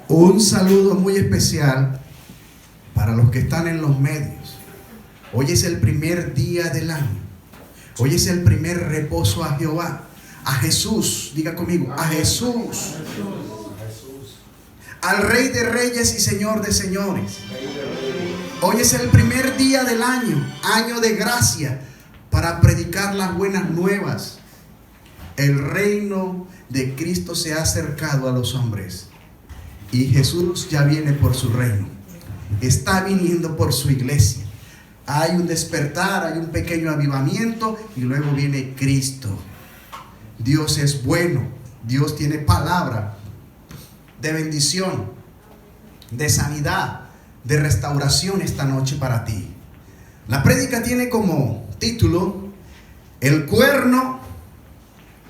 Un saludo muy especial para los que están en los medios. Hoy es el primer día del año. Hoy es el primer reposo a Jehová, a Jesús. Diga conmigo, a Jesús. Al Rey de Reyes y Señor de Señores. Hoy es el primer día del año, año de gracia, para predicar las buenas nuevas. El reino de Cristo se ha acercado a los hombres y Jesús ya viene por su reino. Está viniendo por su iglesia. Hay un despertar, hay un pequeño avivamiento y luego viene Cristo. Dios es bueno. Dios tiene palabra de bendición, de sanidad, de restauración esta noche para ti. La prédica tiene como título: el cuerno,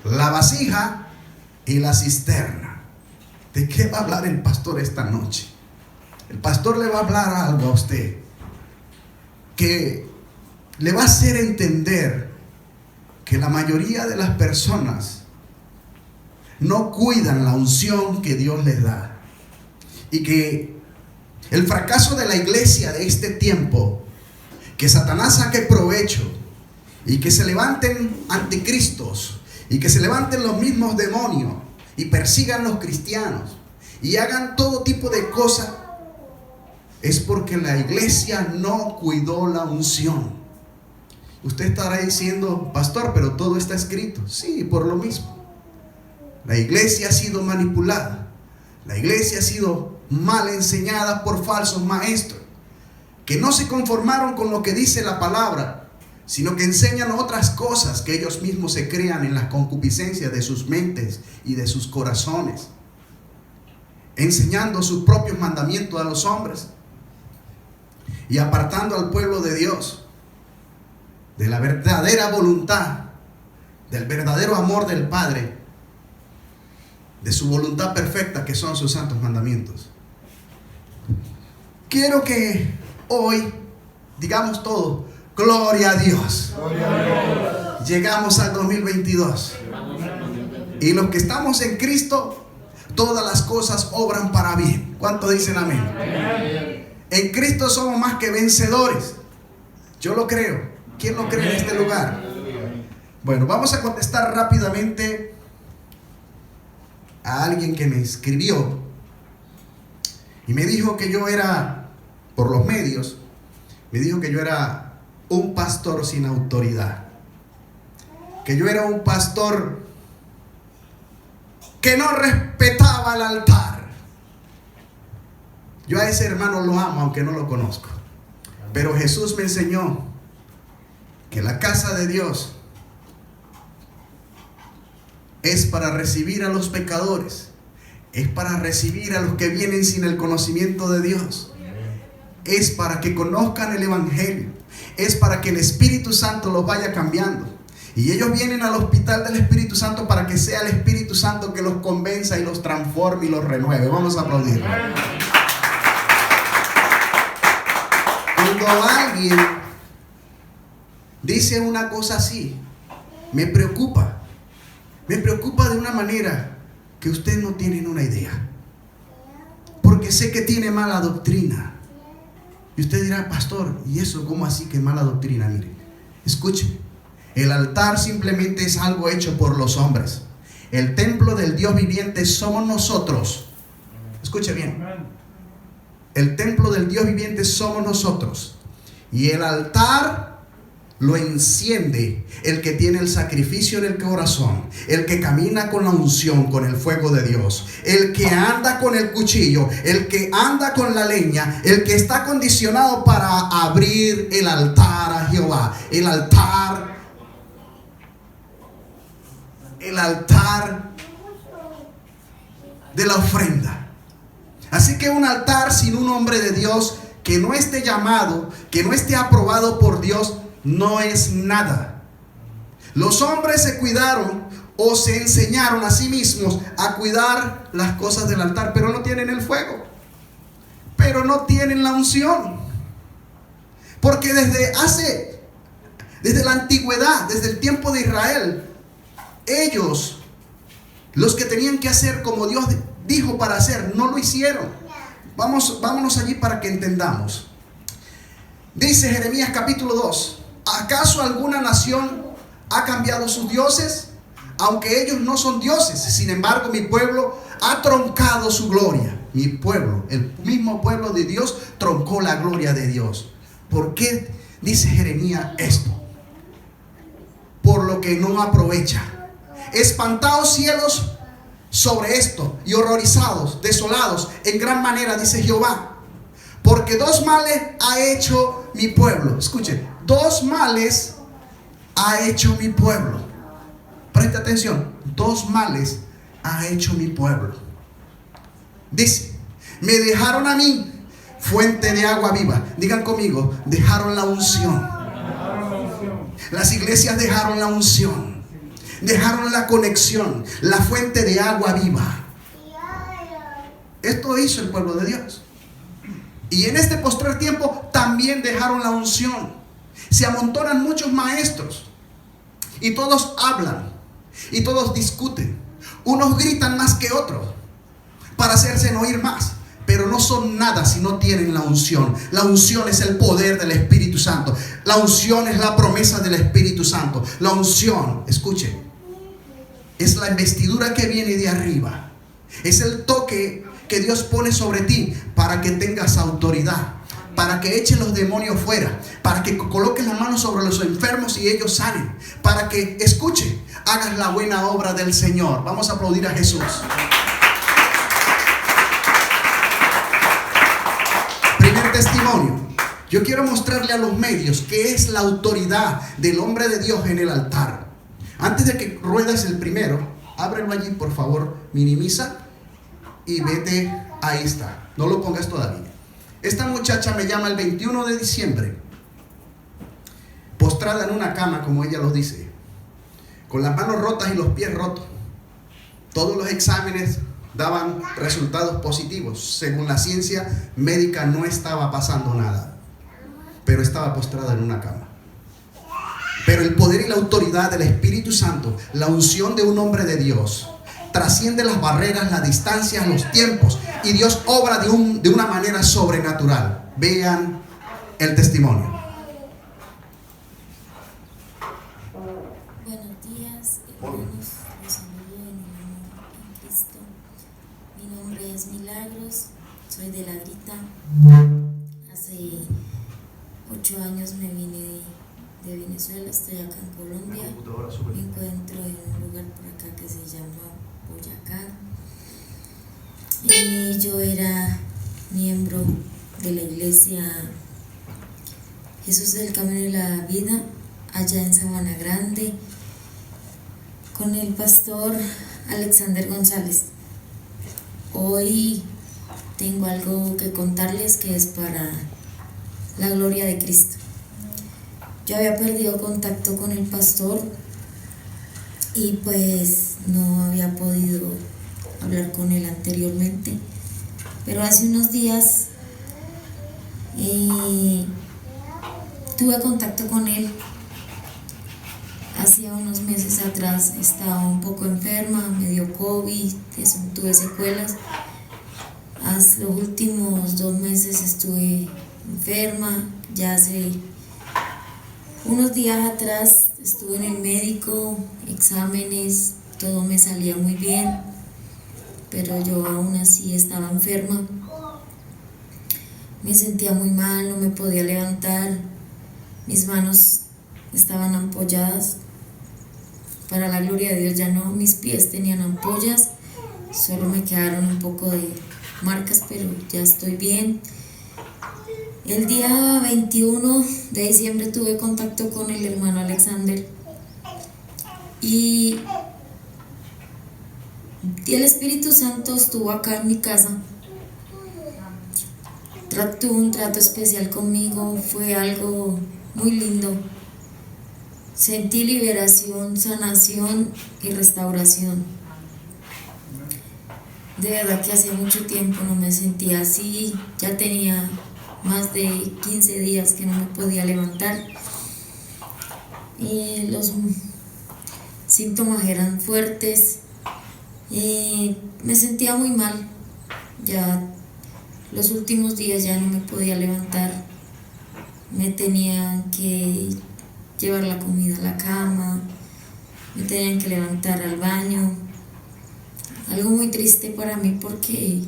la vasija y la cisterna. ¿De qué va a hablar el pastor esta noche? El pastor le va a hablar algo a usted que le va a hacer entender que la mayoría de las personas no cuidan la unción que Dios les da, y que el fracaso de la iglesia de este tiempo, que Satanás saque provecho y que se levanten anticristos y que se levanten los mismos demonios y persigan los cristianos y hagan todo tipo de cosas, es porque la iglesia no cuidó la unción. Usted estará diciendo: pastor, pero todo está escrito. Sí, por lo mismo. La iglesia ha sido manipulada. La iglesia ha sido mal enseñada por falsos maestros que no se conformaron con lo que dice la palabra, sino que enseñan otras cosas que ellos mismos se crean en las concupiscencias de sus mentes y de sus corazones, enseñando sus propios mandamientos a los hombres y apartando al pueblo de Dios de la verdadera voluntad, del verdadero amor del Padre, de su voluntad perfecta, que son sus santos mandamientos. Quiero que hoy digamos todo: gloria a Dios. Gloria a Dios. Llegamos al 2022. Y los que estamos en Cristo, todas las cosas obran para bien. ¿Cuántos dicen amén? Amén. En Cristo somos más que vencedores. Yo lo creo. ¿Quién lo cree en este lugar? Bueno, vamos a contestar rápidamente a alguien que me escribió y me dijo que yo era, por los medios, me dijo que yo era un pastor sin autoridad, que yo era un pastor que no respetaba el altar. Yo a ese hermano lo amo, aunque no lo conozco, pero Jesús me enseñó que la casa de Dios es para recibir a los pecadores, es para recibir a los que vienen sin el conocimiento de Dios, es para que conozcan el evangelio, es para que el Espíritu Santo los vaya cambiando. Y ellos vienen al hospital del Espíritu Santo para que sea el Espíritu Santo que los convenza y los transforme y los renueve. Vamos a aplaudir. Cuando alguien dice una cosa así, me preocupa. Me preocupa de una manera que usted no tiene una idea, porque sé que tiene mala doctrina. Y usted dirá: pastor, ¿y eso cómo así que mala doctrina? Mire, escuche, el altar simplemente es algo hecho por los hombres. El templo del Dios viviente somos nosotros. Escuche bien, el templo del Dios viviente somos nosotros, y el altar lo enciende el que tiene el sacrificio en el corazón, el que camina con la unción, con el fuego de Dios, el que anda con el cuchillo, el que anda con la leña, el que está condicionado para abrir el altar a Jehová, el altar de la ofrenda. Así que un altar sin un hombre de Dios que no esté llamado, que no esté aprobado por Dios, no es nada. Los hombres se cuidaron o se enseñaron a sí mismos a cuidar las cosas del altar, pero no tienen el fuego, pero no tienen la unción. Porque desde la antigüedad, desde el tiempo de Israel, ellos, los que tenían que hacer como Dios dijo para hacer, no lo hicieron. Vámonos allí para que entendamos. Dice Jeremías capítulo 2: ¿acaso alguna nación ha cambiado sus dioses? Aunque ellos no son dioses, sin embargo mi pueblo ha troncado su gloria. Mi pueblo, el mismo pueblo de Dios, troncó la gloria de Dios. ¿Por qué dice Jeremías esto? Por lo que no aprovecha. Espantados cielos sobre esto y horrorizados, desolados en gran manera, dice Jehová, porque dos males ha hecho mi pueblo. Escuche, dos males ha hecho mi pueblo. Presta atención, dos males ha hecho mi pueblo. Dice, me dejaron a mí fuente de agua viva. Digan conmigo, dejaron la unción. Las iglesias dejaron la unción, dejaron la conexión, la fuente de agua viva. Esto hizo el pueblo de Dios. Y en este postrer tiempo también dejaron la unción. Se amontonan muchos maestros y todos hablan y todos discuten. Unos gritan más que otros para hacerse oír más, pero no son nada si no tienen la unción. La unción es el poder del Espíritu Santo. La unción es la promesa del Espíritu Santo. La unción, escuche, es la investidura que viene de arriba. Es el toque que Dios pone sobre ti para que tengas autoridad, para que eches los demonios fuera, para que coloques las manos sobre los enfermos y ellos salen, para que, escuche, hagas la buena obra del Señor. Vamos a aplaudir a Jesús. Primer testimonio. Yo quiero mostrarle a los medios qué es la autoridad del hombre de Dios en el altar. Antes de que ruedes el primero, ábrelo allí por favor, minimiza y vete, ahí está, no lo pongas todavía. Esta muchacha me llama el 21 de diciembre, postrada en una cama, como ella lo dice, con las manos rotas y los pies rotos. Todos los exámenes daban resultados positivos. Según la ciencia médica no estaba pasando nada, pero estaba postrada en una cama. Pero el poder y la autoridad del Espíritu Santo, la unción de un hombre de Dios, trasciende las barreras, las distancias, los tiempos, y Dios obra de una manera sobrenatural. Vean el testimonio. Buenos días, hermanos. Los saludo en el amor en Cristo. Mi nombre es Milagros, soy de La Grita. Hace 8 años me vine de Venezuela, estoy acá en Colombia. Me encuentro en un lugar por acá que se llama Boyacá. Y yo era miembro de la iglesia Jesús del Camino y la Vida, allá en Sabana Grande, con el pastor Alexander González. Hoy tengo algo que contarles que es para la gloria de Cristo. Yo había perdido contacto con el pastor y pues no había podido hablar con él anteriormente, pero hace unos días tuve contacto con él. Hacía unos meses atrás estaba un poco enferma, me dio COVID, tuve secuelas. Los últimos 2 meses estuve enferma. Ya hace unos días atrás estuve en el médico, exámenes, todo me salía muy bien, pero yo aún así estaba enferma. Me sentía muy mal, no me podía levantar, mis manos estaban ampolladas. Para la gloria de Dios ya no, mis pies tenían ampollas, solo me quedaron un poco de marcas, pero ya estoy bien. El día 21 de diciembre tuve contacto con el hermano Alexander y el Espíritu Santo estuvo acá en mi casa. Tuvo un trato especial conmigo, fue algo muy lindo. Sentí liberación, sanación y restauración. De verdad que hacía mucho tiempo no me sentía así. Ya tenía más de 15 días que no me podía levantar. Y los síntomas eran fuertes. Me sentía muy mal. Ya los últimos días ya no me podía levantar. Me tenían que llevar la comida a la cama, me tenían que levantar al baño. Algo muy triste para mí porque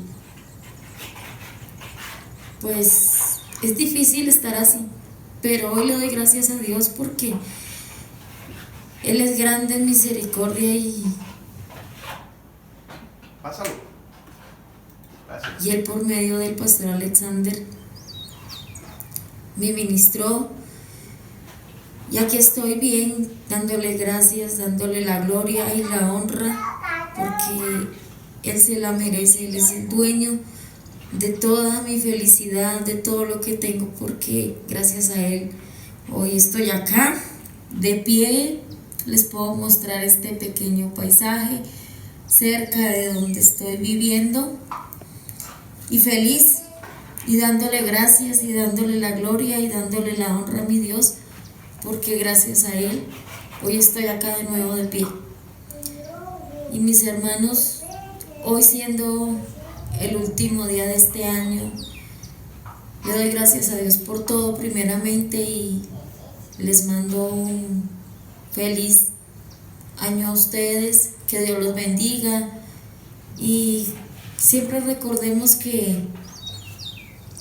pues es difícil estar así, pero hoy le doy gracias a Dios porque Él es grande en misericordia Pásalo. y Él por medio del pastor Alexander me ministró y aquí estoy bien, dándole gracias, dándole la gloria y la honra porque Él se la merece. Él es el dueño de toda mi felicidad, de todo lo que tengo, porque gracias a Él hoy estoy acá de pie. Les puedo mostrar este pequeño paisaje cerca de donde estoy viviendo y feliz y dándole gracias y dándole la gloria y dándole la honra a mi Dios, porque gracias a Él hoy estoy acá de nuevo de pie. Y mis hermanos, hoy siendo el último día de este año, le doy gracias a Dios por todo primeramente y les mando un feliz año a ustedes, que Dios los bendiga y siempre recordemos que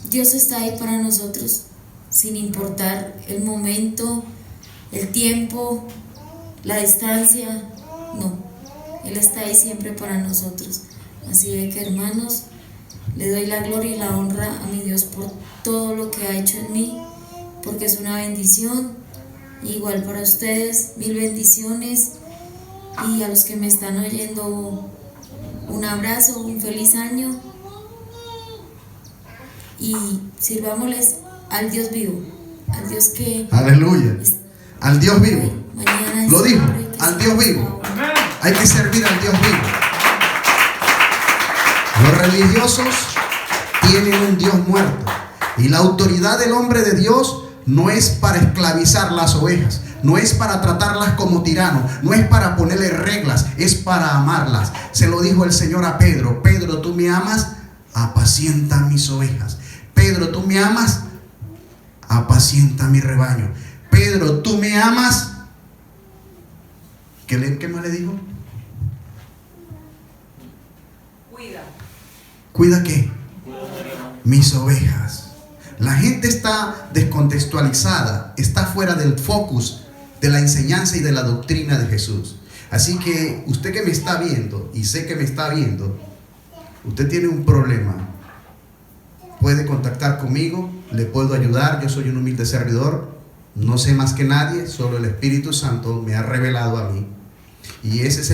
Dios está ahí para nosotros sin importar el momento, el tiempo, la distancia, no, Él está ahí siempre para nosotros. Así de que hermanos, le doy la gloria y la honra a mi Dios por todo lo que ha hecho en mí, porque es una bendición. Igual para ustedes, mil bendiciones, y a los que me están oyendo, un abrazo, un feliz año, y sirvámosles al Dios vivo, al Dios que... Aleluya, al Dios vivo. Mañana lo dijo, al Dios vivo. Hay que servir al Dios vivo. Los religiosos tienen un Dios muerto, y la autoridad del hombre de Dios no es para esclavizar las ovejas, no es para tratarlas como tirano, no es para ponerle reglas, es para amarlas. Se lo dijo el Señor a Pedro: Pedro, tú me amas, apacienta mis ovejas. Pedro, tú me amas, apacienta mi rebaño. Pedro, tú me amas. ¿Qué más le dijo? ¿Cuida qué? Mis ovejas. La gente está descontextualizada, está fuera del focus de la enseñanza y de la doctrina de Jesús. Así que usted que me está viendo, y sé que me está viendo, usted tiene un problema, puede contactar conmigo, le puedo ayudar. Yo soy un humilde servidor, no sé más que nadie, solo el Espíritu Santo me ha revelado a mí. Y ese es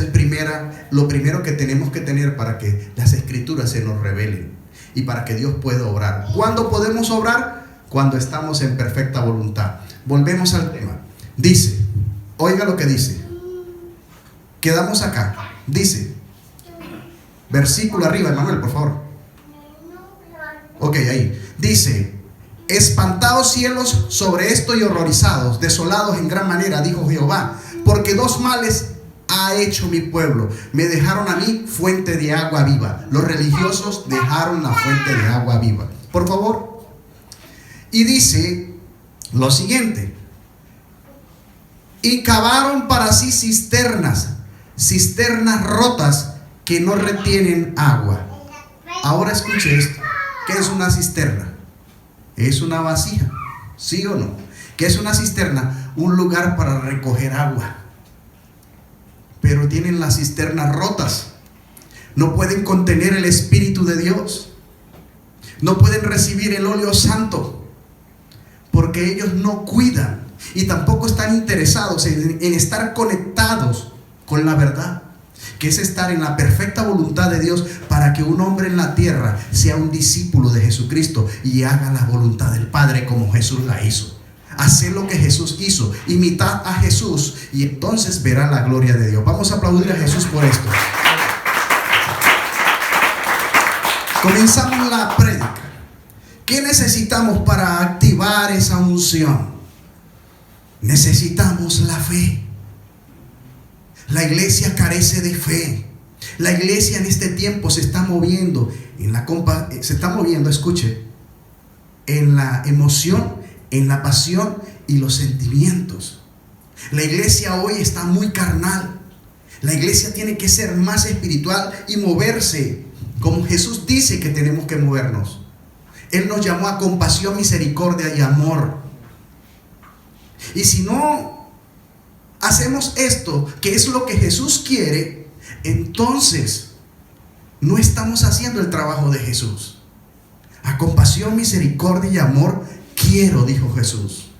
lo primero que tenemos que tener para que las Escrituras se nos revelen y para que Dios pueda obrar. ¿Cuándo podemos obrar? Cuando estamos en perfecta voluntad. Volvemos al tema. Dice, oiga lo que dice. Quedamos acá. Dice, versículo arriba, Emanuel, por favor. Ok, ahí. Dice: espantados cielos sobre esto y horrorizados, desolados en gran manera, dijo Jehová, porque dos males ha hecho mi pueblo. Me dejaron a mí fuente de agua viva. Los religiosos dejaron la fuente de agua viva. Por favor. Y dice lo siguiente: y cavaron para sí cisternas rotas que no retienen agua. Ahora escuche esto. ¿Qué es una cisterna? Es una vasija, ¿sí o no? ¿Qué es una cisterna? Un lugar para recoger agua. Pero tienen las cisternas rotas. No pueden contener el Espíritu de Dios. No pueden recibir el óleo santo, porque ellos no cuidan y tampoco están interesados en estar conectados con la verdad, que es estar en la perfecta voluntad de Dios, para que un hombre en la tierra sea un discípulo de Jesucristo y haga la voluntad del Padre como Jesús la hizo. Hacer lo que Jesús hizo, imitad a Jesús, y entonces verá la gloria de Dios. Vamos a aplaudir a Jesús por esto. Comenzamos la prédica. ¿Qué necesitamos para activar esa unción? Necesitamos la fe. La iglesia carece de fe. La iglesia en este tiempo se está moviendo escuche, en la emoción, en la pasión y los sentimientos. La iglesia hoy está muy carnal. La iglesia tiene que ser más espiritual y moverse como Jesús dice que tenemos que movernos. Él nos llamó a compasión, misericordia y amor. Y si no hacemos esto, que es lo que Jesús quiere, entonces no estamos haciendo el trabajo de Jesús. A compasión, misericordia y amor quiero, dijo Jesús.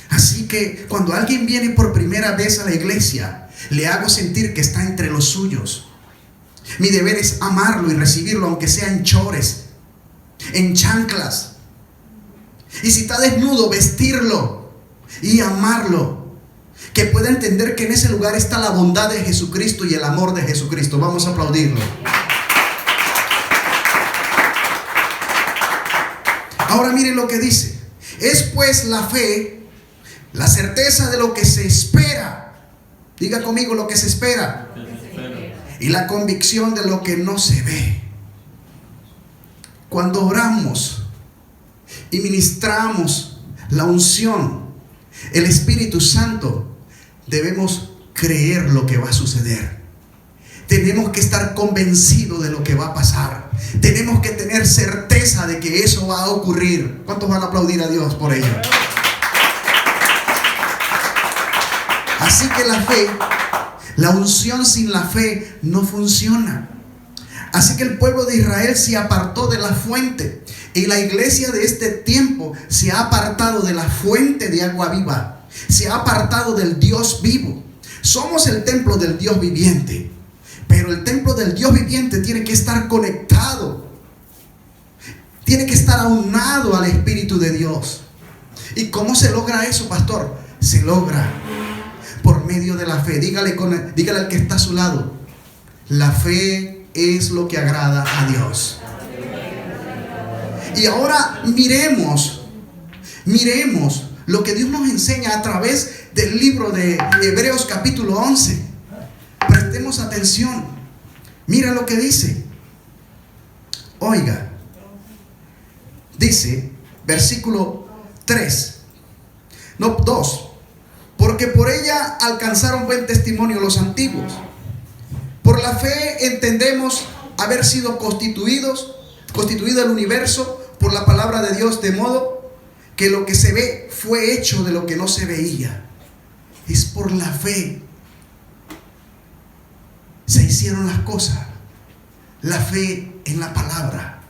Así que cuando alguien viene por primera vez a la iglesia, le hago sentir que está entre los suyos. Mi deber es amarlo y recibirlo, aunque sea en chores, en chanclas. Y si está desnudo, vestirlo y amarlo. Que pueda entender que en ese lugar está la bondad de Jesucristo y el amor de Jesucristo. Vamos a aplaudirlo. Ahora miren lo que dice. Es pues la fe, la certeza de lo que se espera. Diga conmigo, lo que se espera. Y la convicción de lo que no se ve. Cuando oramos y ministramos la unción, el Espíritu Santo, debemos creer lo que va a suceder. Tenemos que estar convencidos de lo que va a pasar. Tenemos que tener certeza de que eso va a ocurrir. ¿Cuántos van a aplaudir a Dios por ello? Así que la fe, la unción sin la fe no funciona. Así que el pueblo de Israel se apartó de la fuente. Y la iglesia de este tiempo se ha apartado de la fuente de agua viva. Se ha apartado del Dios vivo. Somos el templo del Dios viviente. Pero el templo del Dios viviente tiene que estar conectado. Tiene que estar aunado al Espíritu de Dios. ¿Y cómo se logra eso, pastor? Se logra por medio de la fe. Dígale al que está a su lado: la fe es lo que agrada a Dios. Y ahora miremos lo que Dios nos enseña a través del libro de Hebreos capítulo 11. Prestemos atención. Mira lo que dice. Oiga. Dice, versículo 2. Porque por ella alcanzaron buen testimonio los antiguos. Por la fe entendemos haber sido constituido el universo por la palabra de Dios, de modo que lo que se ve fue hecho de lo que no se veía. Es por la fe se hicieron las cosas. La fe en la palabra.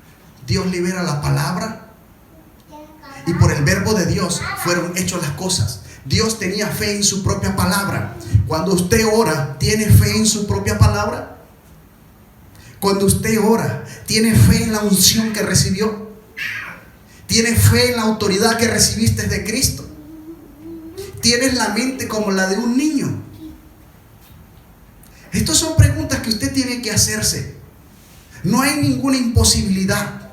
Dios libera la palabra y por el verbo de Dios fueron hechas las cosas. Dios tenía fe en su propia palabra. Cuando usted ora, ¿tiene fe en su propia palabra? Cuando usted ora, ¿tiene fe en la unción que recibió? ¿Tiene fe en la autoridad que recibiste de Cristo? ¿Tienes la mente como la de un niño? Estas son preguntas que usted tiene que hacerse. No hay ninguna imposibilidad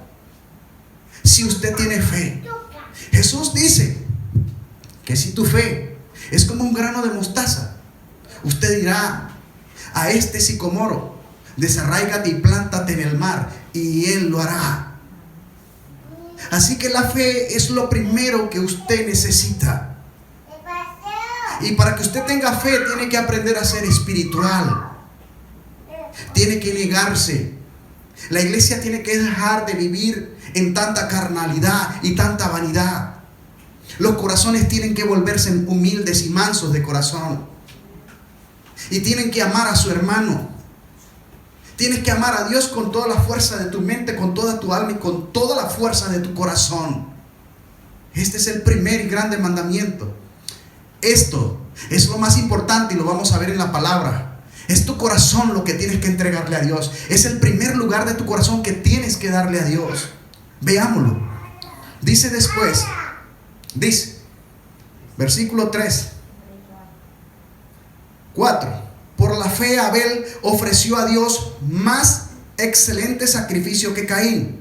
si usted tiene fe. Jesús dice que si tu fe es como un grano de mostaza, usted dirá a este sicomoro: desarráigate y plántate en el mar, y Él lo hará. Así que la fe es lo primero que usted necesita. Y para que usted tenga fe, tiene que aprender a ser espiritual. Tiene que negarse. La iglesia tiene que dejar de vivir en tanta carnalidad y tanta vanidad. Los corazones tienen que volverse humildes y mansos de corazón. Y tienen que amar a su hermano. Tienes que amar a Dios con toda la fuerza de tu mente, con toda tu alma y con toda la fuerza de tu corazón. Este es el primer y grande mandamiento. Esto es lo más importante y lo vamos a ver en la palabra. Es tu corazón lo que tienes que entregarle a Dios. Es el primer lugar de tu corazón que tienes que darle a Dios. Veámoslo. Dice después, versículo 4. Por la fe Abel ofreció a Dios más excelente sacrificio que Caín,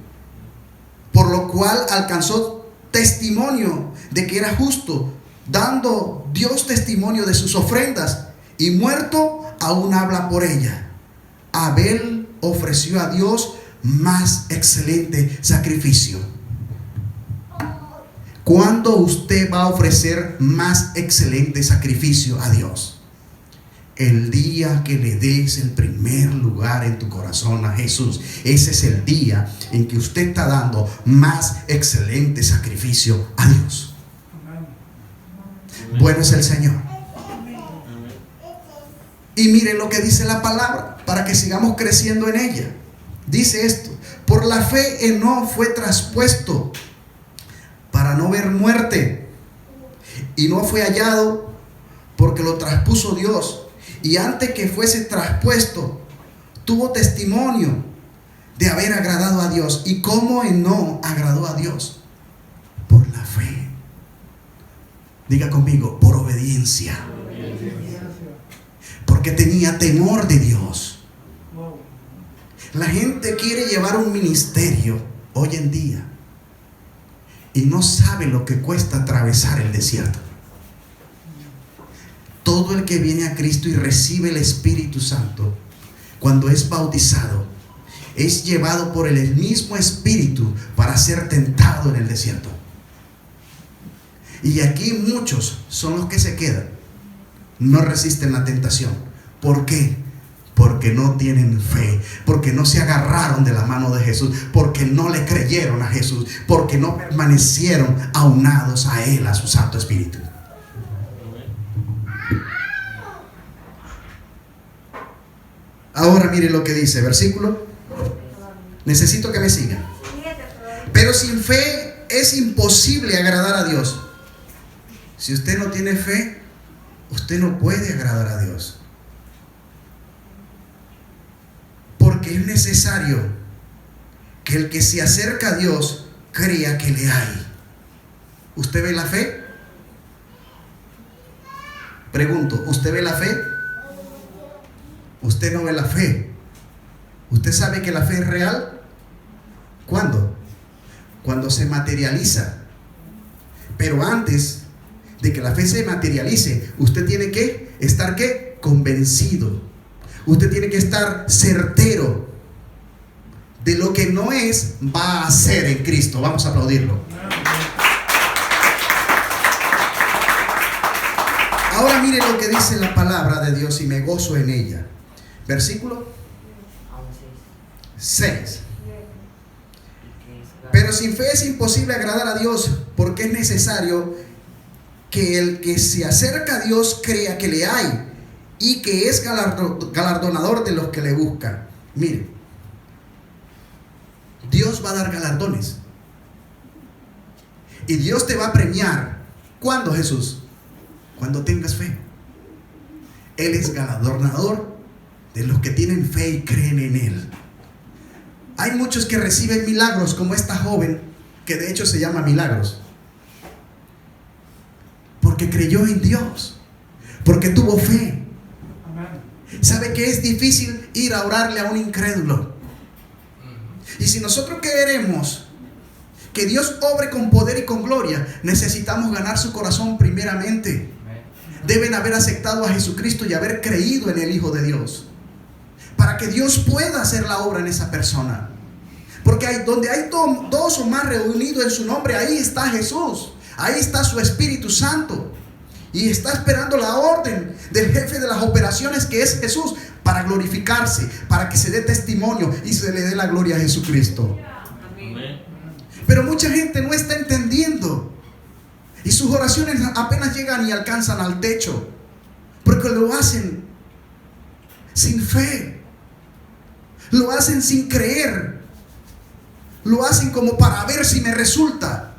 por lo cual alcanzó testimonio de que era justo, dando Dios testimonio de sus ofrendas, y muerto aún habla por ella. Abel ofreció a Dios más excelente sacrificio. ¿Cuándo usted va a ofrecer más excelente sacrificio a Dios? El día que le des el primer lugar en tu corazón a Jesús. Ese es el día en que usted está dando más excelente sacrificio a Dios. Bueno es el Señor. Y mire lo que dice la palabra para que sigamos creciendo en ella. Dice esto: por la fe Enoc fue traspuesto para no ver muerte, y no fue hallado porque lo traspuso Dios. Y antes que fuese traspuesto, tuvo testimonio de haber agradado a Dios. ¿Y cómo Enoc agradó a Dios? Por la fe. Diga conmigo, por obediencia. Porque tenía temor de Dios. La gente quiere llevar un ministerio hoy en día y no sabe lo que cuesta atravesar el desierto. Todo el que viene a Cristo y recibe el Espíritu Santo, cuando es bautizado, es llevado por el mismo Espíritu para ser tentado en el desierto. Y aquí muchos son los que se quedan, no resisten la tentación. ¿Por qué? Porque no tienen fe, porque no se agarraron de la mano de Jesús, porque no le creyeron a Jesús, porque no permanecieron aunados a Él, a su Santo Espíritu. Ahora mire lo que dice, versículo. Necesito que me sigan. Pero sin fe es imposible agradar a Dios. Si usted no tiene fe, usted no puede agradar a Dios. Porque es necesario que el que se acerca a Dios crea que le hay. ¿Usted ve la fe? Pregunto, ¿usted ve la fe? Usted no ve la fe. ¿Usted sabe que la fe es real? ¿Cuándo? Cuando se materializa. Pero antes de que la fe se materialice, usted tiene que estar ¿qué? Convencido. Usted tiene que estar certero de lo que no es, va a ser en Cristo. Vamos a aplaudirlo. Ahora mire lo que dice la palabra de Dios y me gozo en ella. Versículo 6. Pero sin fe es imposible agradar a Dios, porque es necesario que el que se acerca a Dios crea que le hay y que es galardonador de los que le buscan. Mire, Dios va a dar galardones y Dios te va a premiar. ¿Cuándo, Jesús? Cuando tengas fe. Él es galardonador de los que tienen fe y creen en Él. Hay muchos que reciben milagros, como esta joven, que de hecho se llama Milagros, porque creyó en Dios, porque tuvo fe. ¿Sabe que es difícil ir a orarle a un incrédulo? Y si nosotros queremos que Dios obre con poder y con gloria, necesitamos ganar su corazón primeramente. Deben haber aceptado a Jesucristo y haber creído en el Hijo de Dios, para que Dios pueda hacer la obra en esa persona. Porque donde hay dos o más reunidos en su nombre, ahí está Jesús, ahí está su Espíritu Santo, y está esperando la orden del jefe de las operaciones, que es Jesús, para glorificarse, para que se dé testimonio y se le dé la gloria a Jesucristo. Pero mucha gente no está entendiendo, y sus oraciones apenas llegan y alcanzan al techo, porque lo hacen sin fe, lo hacen sin creer, lo hacen como para ver si me resulta.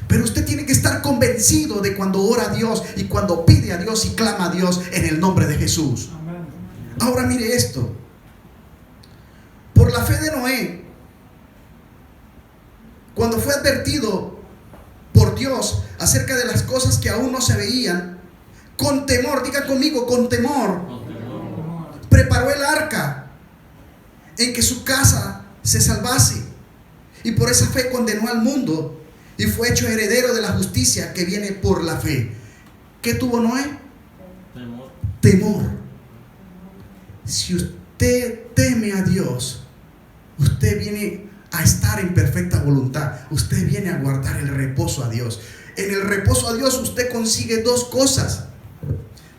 Pero usted tiene que estar convencido de cuando ora a Dios y cuando pide a Dios y clama a Dios en el nombre de Jesús. Ahora mire esto. Por la fe de Noé, cuando fue advertido por Dios acerca de las cosas que aún no se veían, con temor, diga conmigo, con temor, preparó el arca en que su casa se salvase, y por esa fe condenó al mundo y fue hecho heredero de la justicia que viene por la fe. ¿Qué tuvo Noé? Temor. si usted teme a Dios, usted viene a estar en perfecta voluntad. Usted viene a guardar el reposo a Dios. En el reposo a Dios usted consigue dos cosas: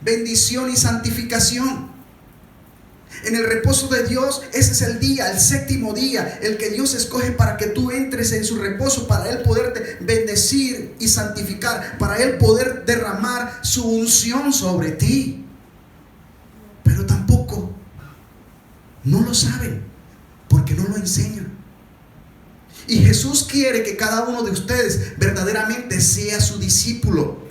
bendición y santificación. En el reposo de Dios, ese es el día, el séptimo día, el que Dios escoge para que tú entres en su reposo, para Él poderte bendecir y santificar, para Él poder derramar su unción sobre ti. Pero tampoco no lo saben, porque no lo enseñan. Y Jesús quiere que cada uno de ustedes verdaderamente sea su discípulo.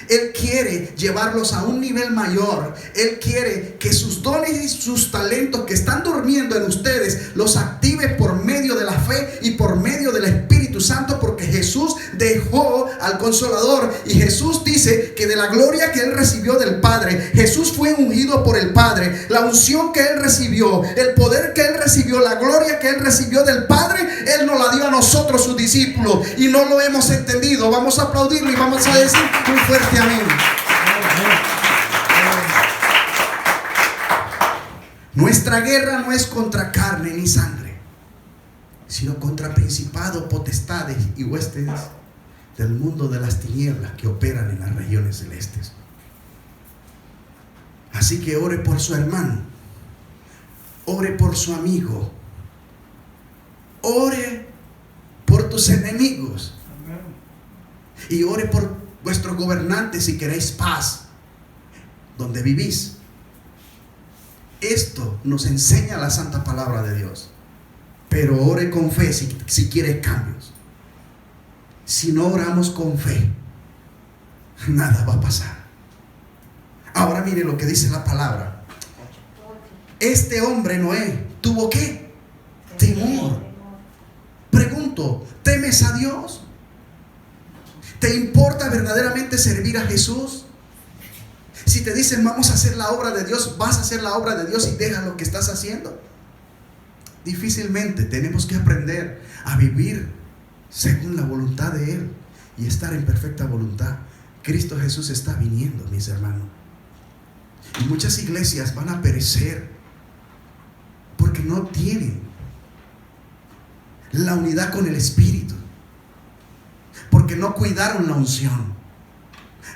Él quiere llevarlos a un nivel mayor. Él quiere que sus dones y sus talentos que están durmiendo en ustedes los active por medio de la fe y por medio del Espíritu Santo, porque Jesús dejó al Consolador. Y Jesús dice que de la gloria que Él recibió del Padre, Jesús fue ungido por el Padre. La unción que Él recibió, el poder que Él recibió, la gloria que Él recibió del Padre, Él nos la dio a nosotros, sus discípulos, y no lo hemos entendido. Vamos a aplaudirlo y vamos a decir muy fuerte amén. Nuestra guerra no es contra carne ni sangre, sino contra principados, potestades y huestes del mundo de las tinieblas que operan en las regiones celestes. Así que ore por su hermano, ore por su amigo, ore por tus enemigos y ore por vuestros gobernantes si queréis paz donde vivís. Esto nos enseña la santa palabra de Dios. Pero ore con fe si quiere cambios. Si no oramos con fe, nada va a pasar. Ahora mire lo que dice la palabra. Este hombre Noé tuvo ¿qué? Temor. Pregunto, ¿temes a Dios? ¿Te importa verdaderamente servir a Jesús? Si te dicen vamos a hacer la obra de Dios, vas a hacer la obra de Dios y dejas lo que estás haciendo. Difícilmente. Tenemos que aprender a vivir según la voluntad de Él y estar en perfecta voluntad. Cristo Jesús está viniendo, mis hermanos. Y muchas iglesias van a perecer porque no tienen la unidad con el Espíritu, porque no cuidaron la unción.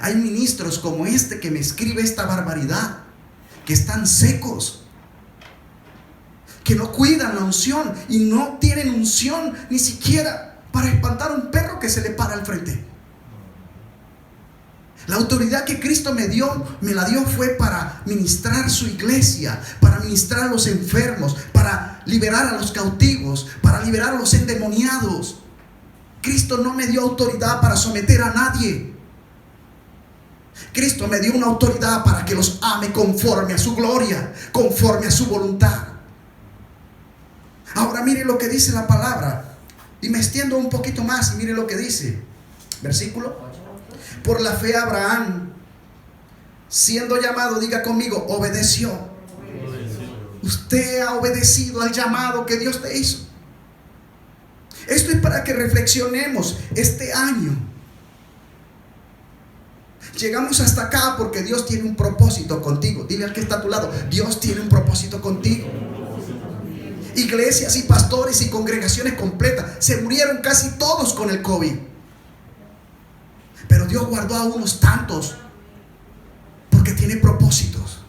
Hay ministros como este que me escribe esta barbaridad, que están secos, que no cuidan la unción y no tienen unción ni siquiera para espantar a un perro que se le para al frente. La autoridad que Cristo me la dio fue para ministrar su iglesia, para ministrar a los enfermos, para liberar a los cautivos, para liberar a los endemoniados. Cristo no me dio autoridad para someter a nadie. Cristo me dio una autoridad para que los ame conforme a su gloria, conforme a su voluntad. Ahora mire lo que dice la palabra. Y me extiendo un poquito más y mire lo que dice. Versículo. Por la fe Abraham, siendo llamado, diga conmigo, obedeció. Usted ha obedecido al llamado que Dios te hizo. Esto es para que reflexionemos este año. Llegamos hasta acá porque Dios tiene un propósito contigo. Dile al que está a tu lado, Dios tiene un propósito contigo. Iglesias y pastores y congregaciones completas se murieron casi todos con el COVID. Pero Dios guardó a unos tantos porque tiene propósitos.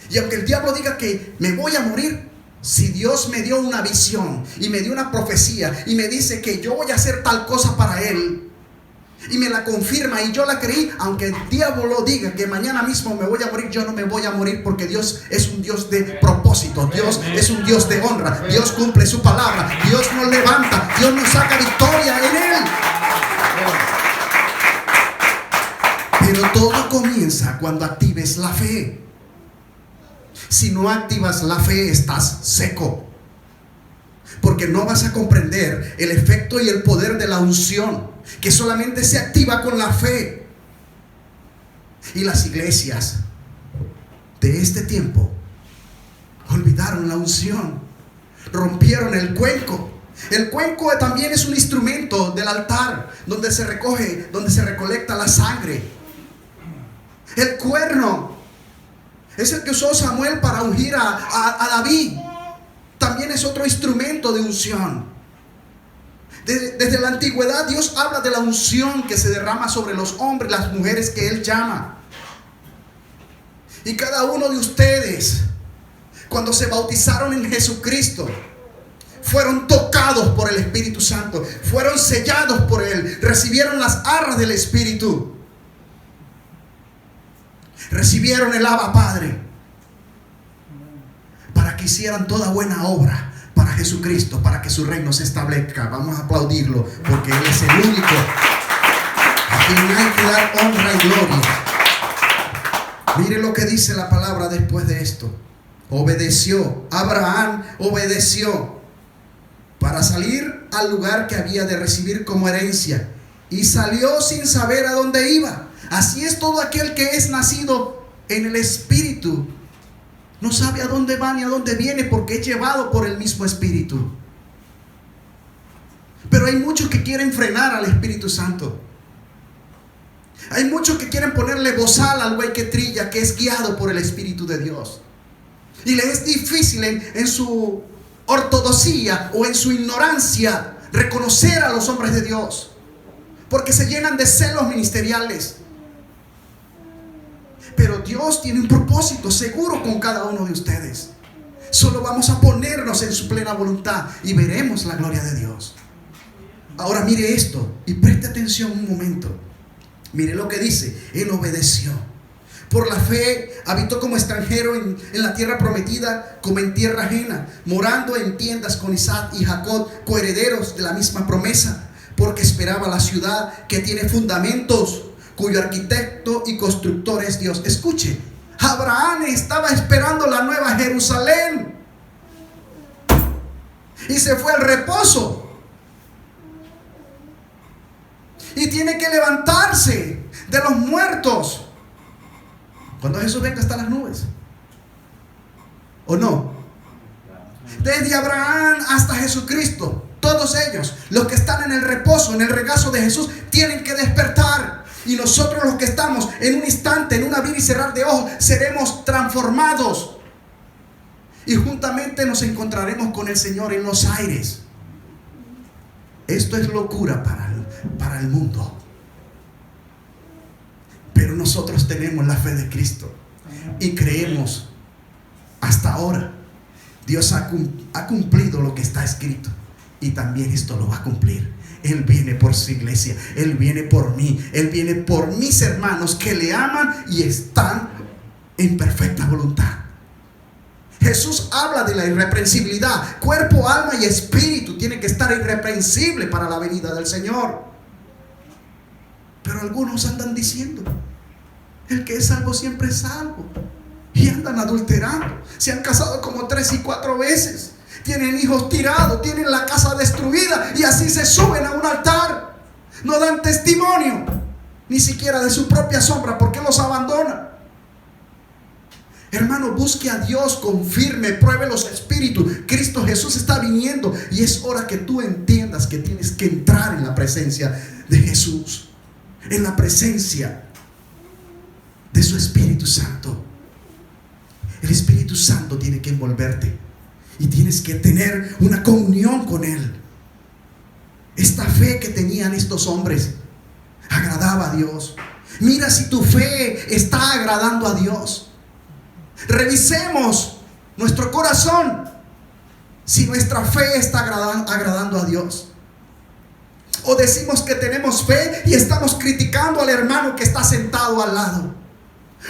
Y aunque el diablo diga que me voy a morir, si Dios me dio una visión y me dio una profecía y me dice que yo voy a hacer tal cosa para Él y me la confirma y yo la creí, aunque el diablo diga que mañana mismo me voy a morir, yo no me voy a morir, porque Dios es un Dios de propósito. Dios es un Dios de honra. Dios cumple su palabra. Dios nos levanta. Dios nos saca victoria en Él. Pero todo comienza cuando actives la fe. Si no activas la fe, estás seco, porque no vas a comprender el efecto y el poder de la unción, que solamente se activa con la fe. Y las iglesias de este tiempo olvidaron la unción, rompieron el cuenco. El cuenco también es un instrumento del altar donde se recoge, donde se recolecta la sangre. El cuerno Es el que usó Samuel para ungir a David. También es otro instrumento de unción. Desde la antigüedad Dios habla de la unción que se derrama sobre los hombres, las mujeres que Él llama. Y cada uno de ustedes, cuando se bautizaron en Jesucristo, fueron tocados por el Espíritu Santo, fueron sellados por Él, recibieron las arras del Espíritu, recibieron el Abba Padre, para que hicieran toda buena obra para Jesucristo, para que su reino se establezca. Vamos a aplaudirlo, porque Él es el único a quien hay que dar honra y gloria. Mire lo que dice la palabra después de esto. Obedeció, Abraham obedeció para salir al lugar que había de recibir como herencia, y salió sin saber a dónde iba. Así es todo aquel que es nacido en el Espíritu. No sabe a dónde va ni a dónde viene, porque es llevado por el mismo Espíritu. Pero hay muchos que quieren frenar al Espíritu Santo. Hay muchos que quieren ponerle bozal al güey que trilla, que es guiado por el Espíritu de Dios. Y le es difícil en su ortodoxia o en su ignorancia reconocer a los hombres de Dios, porque se llenan de celos ministeriales. Pero Dios tiene un propósito seguro con cada uno de ustedes. Solo vamos a ponernos en su plena voluntad y veremos la gloria de Dios. Ahora mire esto y preste atención un momento. Mire lo que dice: Él obedeció. Por la fe habitó como extranjero en la tierra prometida, como en tierra ajena, morando en tiendas con Isaac y Jacob, coherederos de la misma promesa, porque esperaba la ciudad que tiene fundamentos, cuyo arquitecto y constructor es Dios. Escuche, Abraham estaba esperando la nueva Jerusalén y se fue al reposo. Y tiene que levantarse de los muertos cuando Jesús venga hasta las nubes, ¿o no? Desde Abraham hasta Jesucristo, todos ellos, los que están en el reposo, en el regazo de Jesús, tienen que despertar. Y nosotros, los que estamos en un instante, en un abrir y cerrar de ojos, seremos transformados y juntamente nos encontraremos con el Señor en los aires. Esto es locura para el mundo, pero nosotros tenemos la fe de Cristo y creemos. Hasta ahora Dios ha cumplido lo que está escrito, y también esto lo va a cumplir. Él viene por su iglesia, Él viene por mí, Él viene por mis hermanos que le aman y están en perfecta voluntad. Jesús habla de la irreprensibilidad. Cuerpo, alma y espíritu tiene que estar irreprensible para la venida del Señor. Pero algunos andan diciendo: el que es salvo siempre es salvo, y andan adulterando. Se han casado como 3 y 4 veces, tienen hijos tirados, tienen la casa destruida, y así se suben a un altar. No dan testimonio ni siquiera de su propia sombra, porque los abandonan. Hermano, busque a Dios, confirme, pruebe los espíritus. Cristo Jesús está viniendo, y es hora que tú entiendas que tienes que entrar en la presencia de Jesús, en la presencia de su Espíritu Santo. El Espíritu Santo tiene que envolverte y tienes que tener una comunión con Él. Esta fe que tenían estos hombres agradaba a Dios. Mira si tu fe está agradando a Dios. Revisemos nuestro corazón si nuestra fe está agradando a Dios. O decimos que tenemos fe y estamos criticando al hermano que está sentado al lado.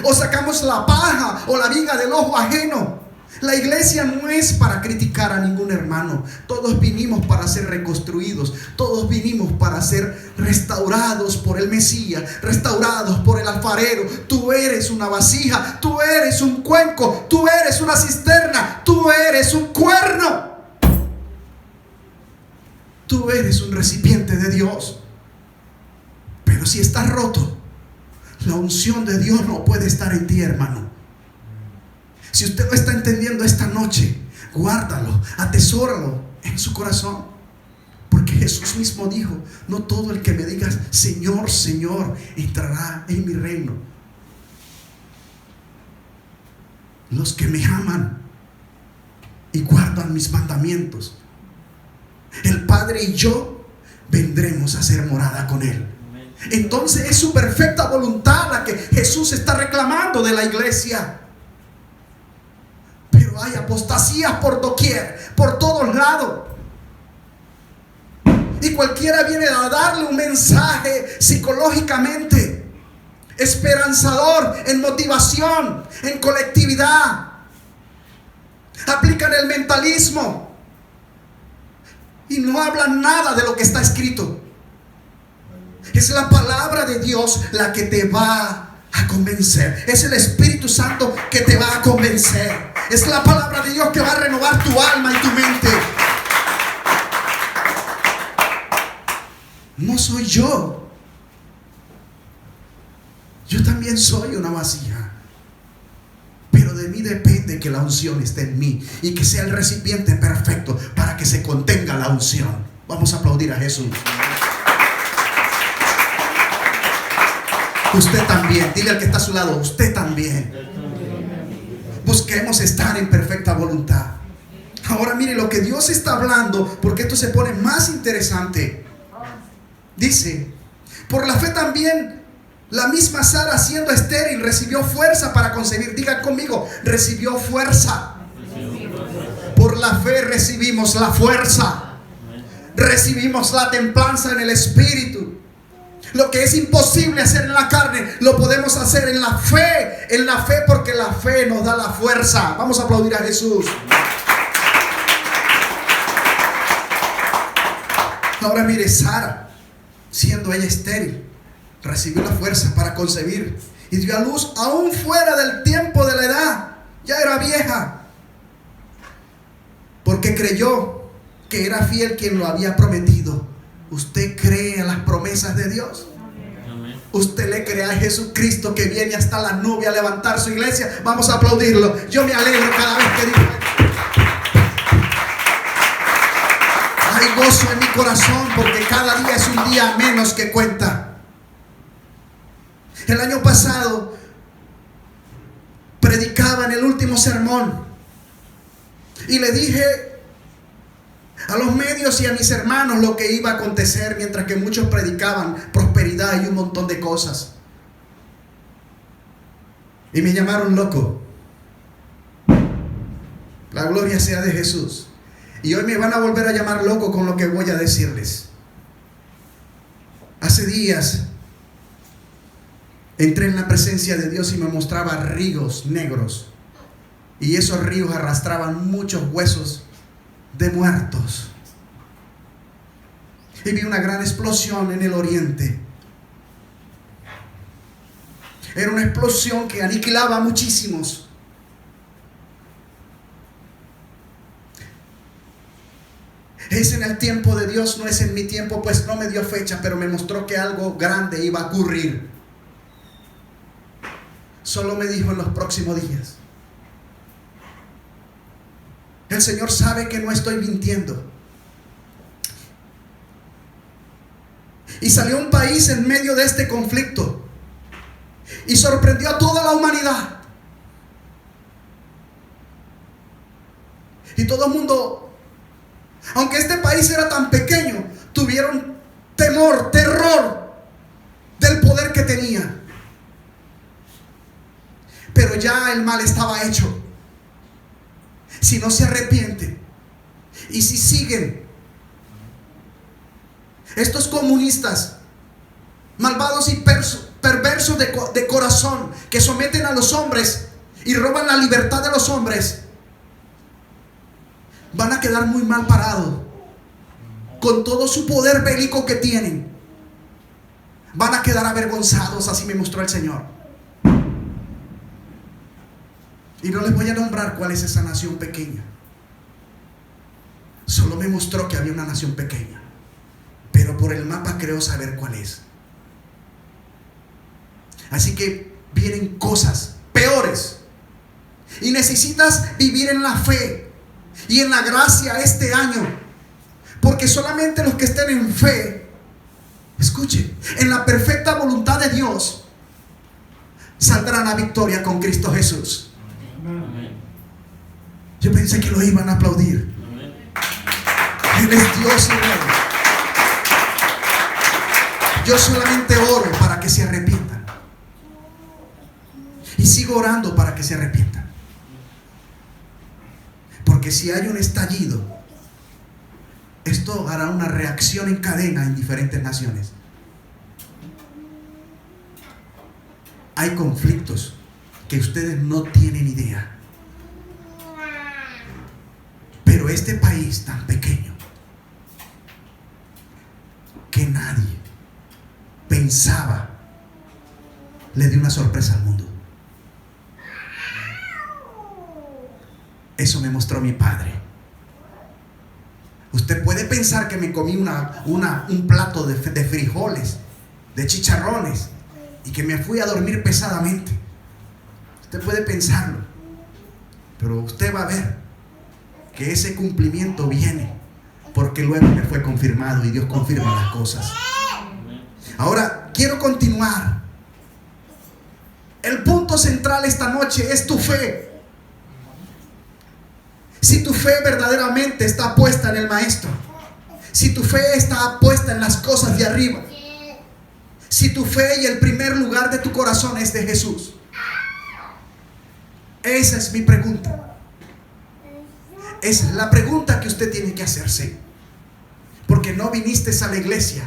O sacamos la paja o la viga del ojo ajeno. La iglesia no es para criticar a ningún hermano. Todos vinimos para ser reconstruidos. Todos vinimos para ser restaurados por el Mesías, restaurados por el alfarero. Tú eres una vasija, tú eres un cuenco, tú eres una cisterna, tú eres un cuerno. Tú eres un recipiente de Dios. Pero si estás roto, la unción de Dios no puede estar en ti, hermano. Si usted lo está entendiendo esta noche, guárdalo, atesóralo en su corazón. Porque Jesús mismo dijo: no todo el que me diga Señor, Señor, entrará en mi reino. los que me aman y guardan mis mandamientos. El Padre y yo vendremos a hacer morada con Él. Entonces es su perfecta voluntad la que Jesús está reclamando de la iglesia. Pero hay apostasías por doquier, por todos lados. Y cualquiera viene a darle un mensaje psicológicamente esperanzador, en motivación, en colectividad. Aplican el mentalismo y no hablan nada de lo que está escrito. Es la palabra de Dios la que te va a convencer. Es el Espíritu Santo que te va a convencer. Es la palabra de Dios que va a renovar tu alma y tu mente. No soy yo. Yo también soy una vasija. Pero de mí depende que la unción esté en mí y que sea el recipiente perfecto para que se contenga la unción. Vamos a aplaudir a Jesús. Usted también. Dile al que está a su lado, usted también. Busquemos estar en perfecta voluntad. Ahora mire lo que Dios está hablando, porque esto se pone más interesante. Dice, por la fe también la misma Sara, siendo estéril, recibió fuerza para concebir. Diga conmigo, recibió fuerza. Por la fe recibimos la fuerza. Recibimos la templanza en el Espíritu. Lo que es imposible hacer en la carne, lo podemos hacer en la fe. En la fe, porque la fe nos da la fuerza. Vamos a aplaudir a Jesús. Ahora mire, Sara, siendo ella estéril, recibió la fuerza para concebir y dio a luz aún fuera del tiempo de la edad. Ya era vieja, porque creyó que era fiel quien lo había prometido. ¿Usted cree en las promesas de Dios? ¿Usted le cree a Jesucristo que viene hasta la nube a levantar su iglesia? Vamos a aplaudirlo. Yo me alegro cada vez que digo esto. Hay gozo en mi corazón porque cada día es un día menos que cuenta. El año pasado predicaba en el último sermón y le dije a los medios y a mis hermanos lo que iba a acontecer, mientras que muchos predicaban prosperidad y un montón de cosas. Y me llamaron loco. La gloria sea de Jesús. Y hoy me van a volver a llamar loco con lo que voy a decirles. Hace días entré en la presencia de Dios y me mostraba ríos negros. Y esos ríos arrastraban muchos huesos de muertos. Y vi una gran explosión en el oriente. Era una explosión que aniquilaba a muchísimos. Es en el tiempo de Dios, no es en mi tiempo, pues no me dio fecha, pero me mostró que algo grande iba a ocurrir. Solo me dijo en los próximos días. El Señor sabe que no estoy mintiendo. Y salió un país en medio de este conflicto y sorprendió a toda la humanidad. Y todo el mundo, aunque este país era tan pequeño, tuvieron temor, terror del poder que tenía. Pero ya el mal estaba hecho. Si no se arrepienten y si siguen estos comunistas malvados y perversos de corazón, que someten a los hombres y roban la libertad de los hombres, van a quedar muy mal parados. Con todo su poder bélico que tienen, van a quedar avergonzados. Así me mostró el Señor. Y no les voy a nombrar cuál es esa nación pequeña. Solo me mostró que había una nación pequeña, pero por el mapa creo saber cuál es. Así que vienen cosas peores y necesitas vivir en la fe y en la gracia este año, porque solamente los que estén en fe, escuchen, en la perfecta voluntad de Dios, saldrán a victoria con Cristo Jesús. Yo pensé que lo iban a aplaudir. Él es Dios y Rey. Yo solamente oro para que se arrepientan. Y sigo orando para que se arrepientan. Porque si hay un estallido, esto hará una reacción en cadena en diferentes naciones. Hay conflictos que ustedes no tienen idea. Pero este país tan pequeño, que nadie pensaba, le dio una sorpresa al mundo. Eso me mostró mi padre. Usted puede pensar que me comí un plato de frijoles, de chicharrones, y que me fui a dormir pesadamente. Usted puede pensarlo, pero usted va a ver que ese cumplimiento viene, porque luego me fue confirmado y Dios confirma las cosas. Ahora quiero continuar. El punto central esta noche es tu fe. Si tu fe verdaderamente está puesta en el Maestro, si tu fe está puesta en las cosas de arriba, si tu fe y el primer lugar de tu corazón es de Jesús. Esa es mi pregunta. Es la pregunta que usted tiene que hacerse. Porque no viniste a la iglesia,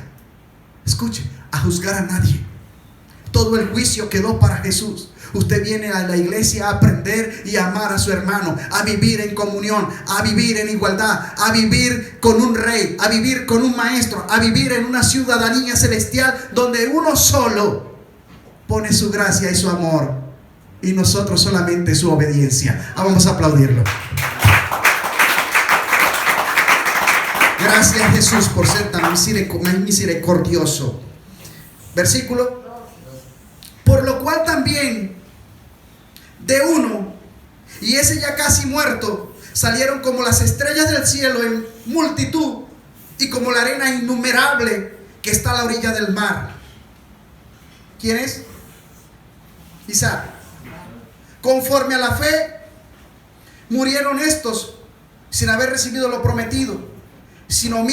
escuche, a juzgar a nadie. Todo el juicio quedó para Jesús. Usted viene a la iglesia a aprender y a amar a su hermano, a vivir en comunión, a vivir en igualdad, a vivir con un rey, a vivir con un maestro, a vivir en una ciudadanía celestial donde uno solo pone su gracia y su amor y nosotros solamente su obediencia. Vamos a aplaudirlo. Gracias, Jesús, por ser tan misericordioso. Versículo: por lo cual también de uno, y ese ya casi muerto, salieron como las estrellas del cielo en multitud, y como la arena innumerable que está a la orilla del mar. ¿Quién es? Isaac. Conforme a la fe murieron estos sin haber recibido lo prometido, sino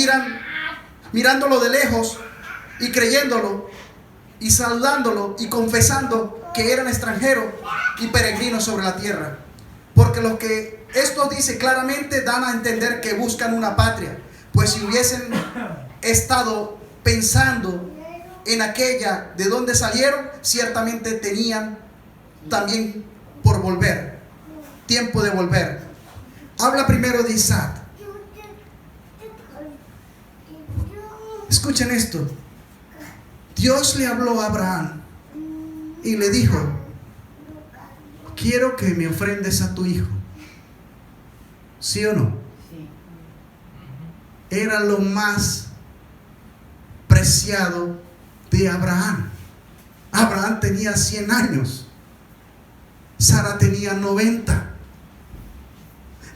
mirándolo de lejos y creyéndolo y saludándolo y confesando que eran extranjeros y peregrinos sobre la tierra. Porque lo que esto dice claramente dan a entender que buscan una patria, pues si hubiesen estado pensando en aquella de donde salieron, ciertamente tenían también por volver, tiempo de volver. Habla primero de Isaac. Escuchen esto. Dios le habló a Abraham y le dijo: quiero que me ofrendes a tu hijo. ¿Sí o no? Sí. Era lo más preciado de Abraham. Abraham tenía 100 años. Sara tenía 90.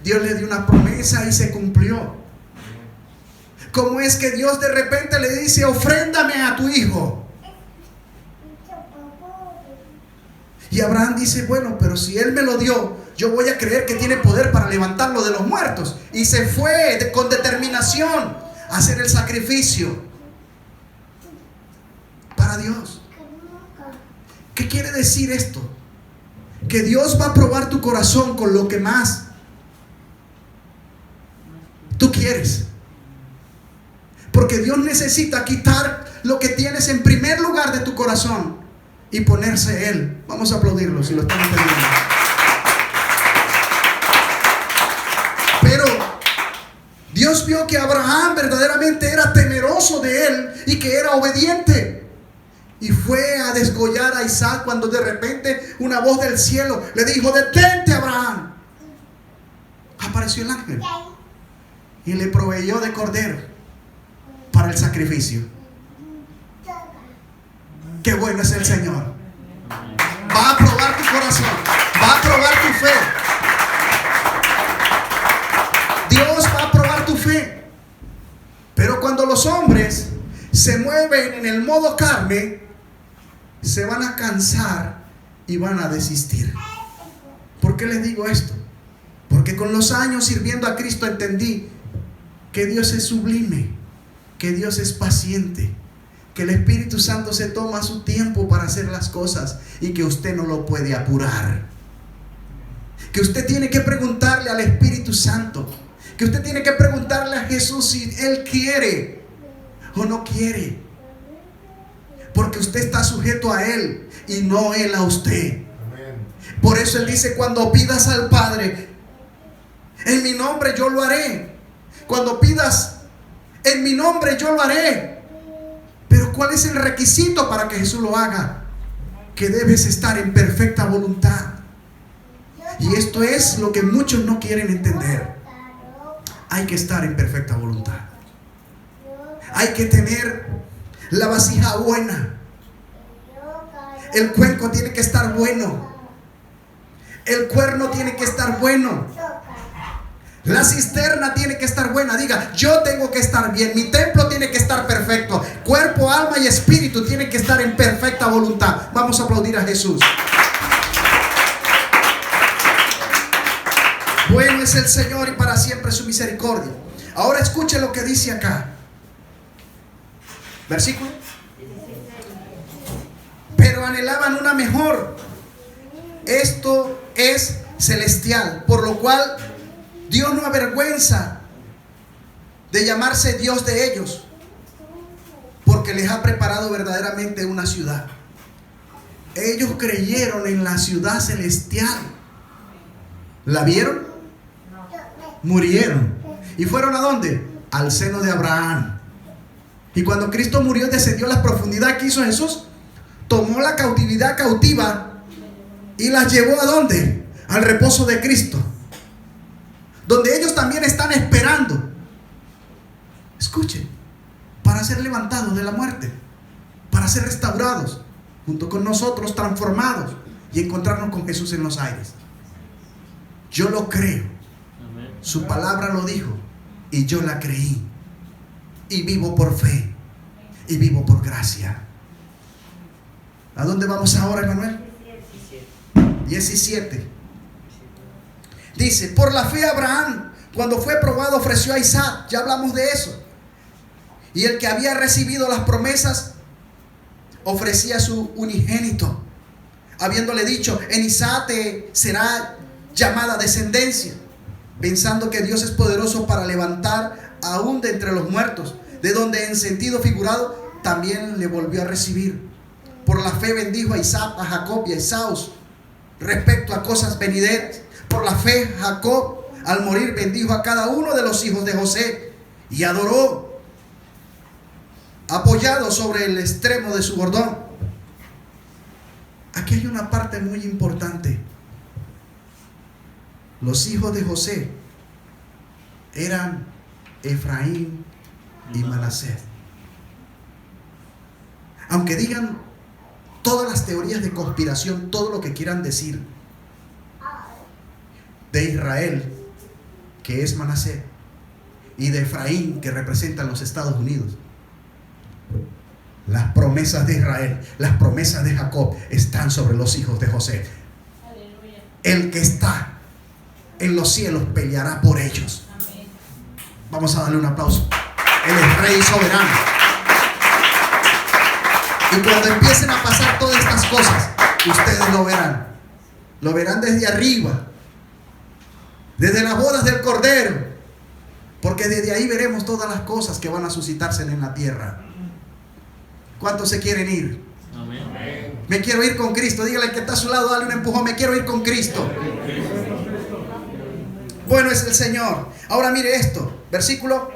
Dios le dio una promesa y se cumplió. ¿Cómo es que Dios de repente le dice: ofréndame a tu hijo? Y Abraham dice: bueno, pero si él me lo dio, yo voy a creer que tiene poder para levantarlo de los muertos. Y se fue con determinación a hacer el sacrificio para Dios. ¿Qué quiere decir esto? Que Dios va a probar tu corazón con lo que más tú quieres. Porque Dios necesita quitar lo que tienes en primer lugar de tu corazón y ponerse Él. Vamos a aplaudirlo si lo están entendiendo. Pero Dios vio que Abraham verdaderamente era temeroso de Él y que era obediente. Y fue a desgollar a Isaac cuando de repente una voz del cielo le dijo: detente, Abraham. Apareció el ángel y le proveyó de cordero para el sacrificio. Qué bueno es el Señor. Va a probar tu corazón, va a probar tu fe. Dios va a probar tu fe. Pero cuando los hombres se mueven en el modo carne, se van a cansar y van a desistir. ¿Por ¿Por qué les digo esto? Porque con los años sirviendo a Cristo entendí que Dios es sublime, que Dios es paciente, que el Espíritu Santo se toma su tiempo para hacer las cosas y que usted no lo puede apurar. Que usted tiene que preguntarle al Espíritu Santo, que usted tiene que preguntarle a Jesús si Él quiere o no quiere. Porque usted está sujeto a Él y no Él a usted. Por eso Él dice: cuando pidas al Padre en mi nombre, yo lo haré. Cuando pidas en mi nombre, yo lo haré. Pero ¿cuál es el requisito para que Jesús lo haga? Que debes estar en perfecta voluntad. Y esto es lo que muchos no quieren entender. Hay que estar en perfecta voluntad. Hay que tener la vasija buena. El cuenco tiene que estar bueno. El cuerno tiene que estar bueno. La cisterna tiene que estar buena. Diga: yo tengo que estar bien. Mi templo tiene que estar perfecto. Cuerpo, alma y espíritu tienen que estar en perfecta voluntad. Vamos a aplaudir a Jesús. Bueno es el Señor y para siempre su misericordia. Ahora escuche lo que dice acá. Versículo. Pero anhelaban una mejor. Esto es celestial, por lo cual Dios no avergüenza de llamarse Dios de ellos, porque les ha preparado verdaderamente una ciudad. Ellos creyeron en la ciudad celestial. ¿La vieron? Murieron. ¿Y fueron a dónde? Al seno de Abraham. Y cuando Cristo murió, descendió a la profundidad que hizo Jesús. Tomó la cautividad cautiva y las llevó ¿a dónde? Al reposo de Cristo, donde ellos también están esperando, escuchen, para ser levantados de la muerte, para ser restaurados junto con nosotros, transformados y encontrarnos con Jesús en los aires. Yo lo creo. Su palabra lo dijo y yo la creí, y vivo por fe y vivo por gracia. ¿A dónde vamos ahora, Emanuel? 17. Dice: por la fe Abraham, cuando fue probado, ofreció a Isaac. Ya hablamos de eso. Y el que había recibido las promesas ofrecía su unigénito, habiéndole dicho: en Isaac te será llamada descendencia, pensando que Dios es poderoso para levantar aún de entre los muertos, de donde en sentido figurado también le volvió a recibir. Por la fe bendijo a Isaac, a Jacob y a Esaú respecto a cosas venideras. Por la fe Jacob, al morir, bendijo a cada uno de los hijos de José y adoró, apoyado sobre el extremo de su bordón. Aquí hay una parte muy importante. Los hijos de José eran Efraín y Manasés. Aunque digan todas las teorías de conspiración, todo lo que quieran decir de Israel, que es Manasés, y de Efraín, que representa los Estados Unidos, las promesas de Israel, las promesas de Jacob están sobre los hijos de José. Aleluya. El que está en los cielos peleará por ellos. Amén. Vamos a darle un aplauso. Él es rey soberano. Y cuando empiecen a pasar todas estas cosas, ustedes lo verán. Lo verán desde arriba, desde las bodas del Cordero, porque desde ahí veremos todas las cosas que van a suscitarse en la tierra. ¿Cuántos se quieren ir? Amén. Me quiero ir con Cristo. Dígale al que está a su lado, dale un empujón. Me quiero ir con Cristo. Bueno es el Señor. Ahora mire esto, versículo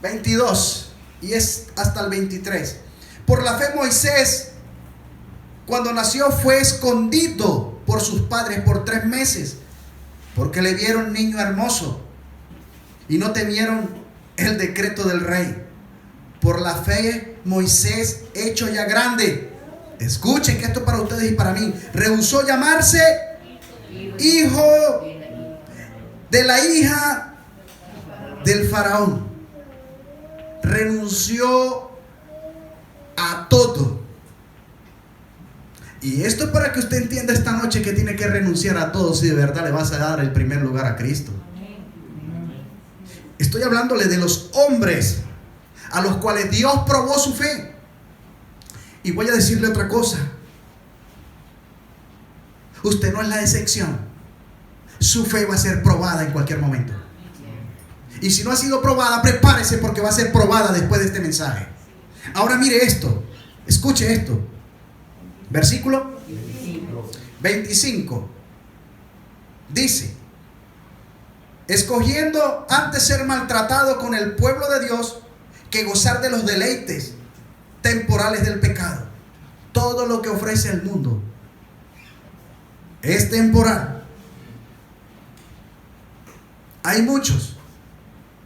22 y es hasta el 23. Por la fe Moisés, cuando nació, fue escondido por sus padres por 3 meses, porque le vieron niño hermoso y no temieron el decreto del rey. Por la fe Moisés, hecho ya grande, escuchen que esto es para ustedes y para mí, rehusó llamarse hijo de la hija del faraón. Renunció a todo Y esto es para que usted entienda esta noche que tiene que renunciar a todo si de verdad le vas a dar el primer lugar a Cristo. Estoy hablándole de los hombres a los cuales Dios probó su fe. Y voy a decirle otra cosa. Usted no es la excepción. Su fe va a ser probada en cualquier momento. Y si no ha sido probada, prepárese porque va a ser probada después de este mensaje. Ahora mire esto. Escuche esto. Versículo 25. Dice: escogiendo antes ser maltratado con el pueblo de Dios que gozar de los deleites temporales del pecado. Todo lo que ofrece el mundo es temporal. Hay muchos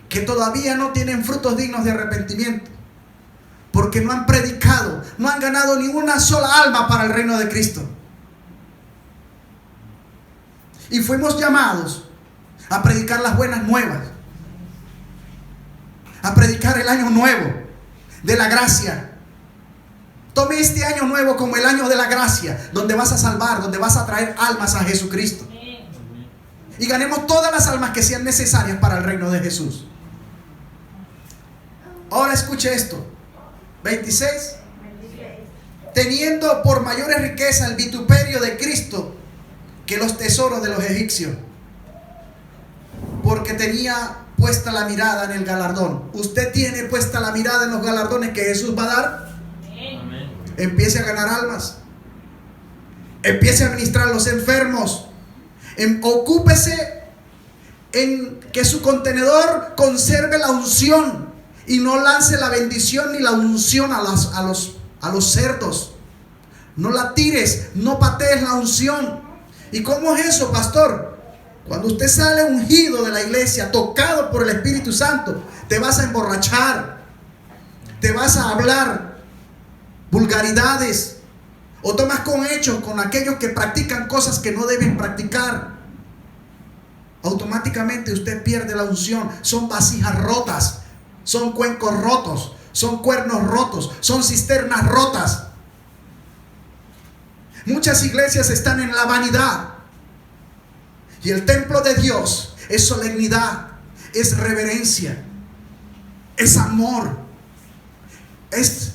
que todavía no tienen frutos dignos de arrepentimiento porque no han predicado, no han ganado ni una sola alma para el reino de Cristo. Y fuimos llamados a predicar las buenas nuevas, a predicar el año nuevo de la gracia. Tome este año nuevo como el año de la gracia, donde vas a salvar, donde vas a traer almas a Jesucristo. Y ganemos todas las almas que sean necesarias para el reino de Jesús. Ahora escuche esto. 26. Teniendo por mayores riquezas el vituperio de Cristo que los tesoros de los egipcios, porque tenía puesta la mirada en el galardón. Usted tiene puesta la mirada en los galardones que Jesús va a dar. Amén. Empiece a ganar almas. Empiece a ministrar a los enfermos. Ocúpese en que su contenedor conserve la unción y no lance la bendición ni la unción a los cerdos. No la tires, no patees la unción. ¿Y cómo es eso, pastor? Cuando usted sale ungido de la iglesia, tocado por el Espíritu Santo, te vas a emborrachar, te vas a hablar vulgaridades, o tomas con hechos con aquellos que practican cosas que no deben practicar. Automáticamente usted pierde la unción. Son vasijas rotas, son cuencos rotos, son cuernos rotos, son cisternas rotas. Muchas iglesias están en la vanidad. Y el templo de Dios es solemnidad, es reverencia, es amor, es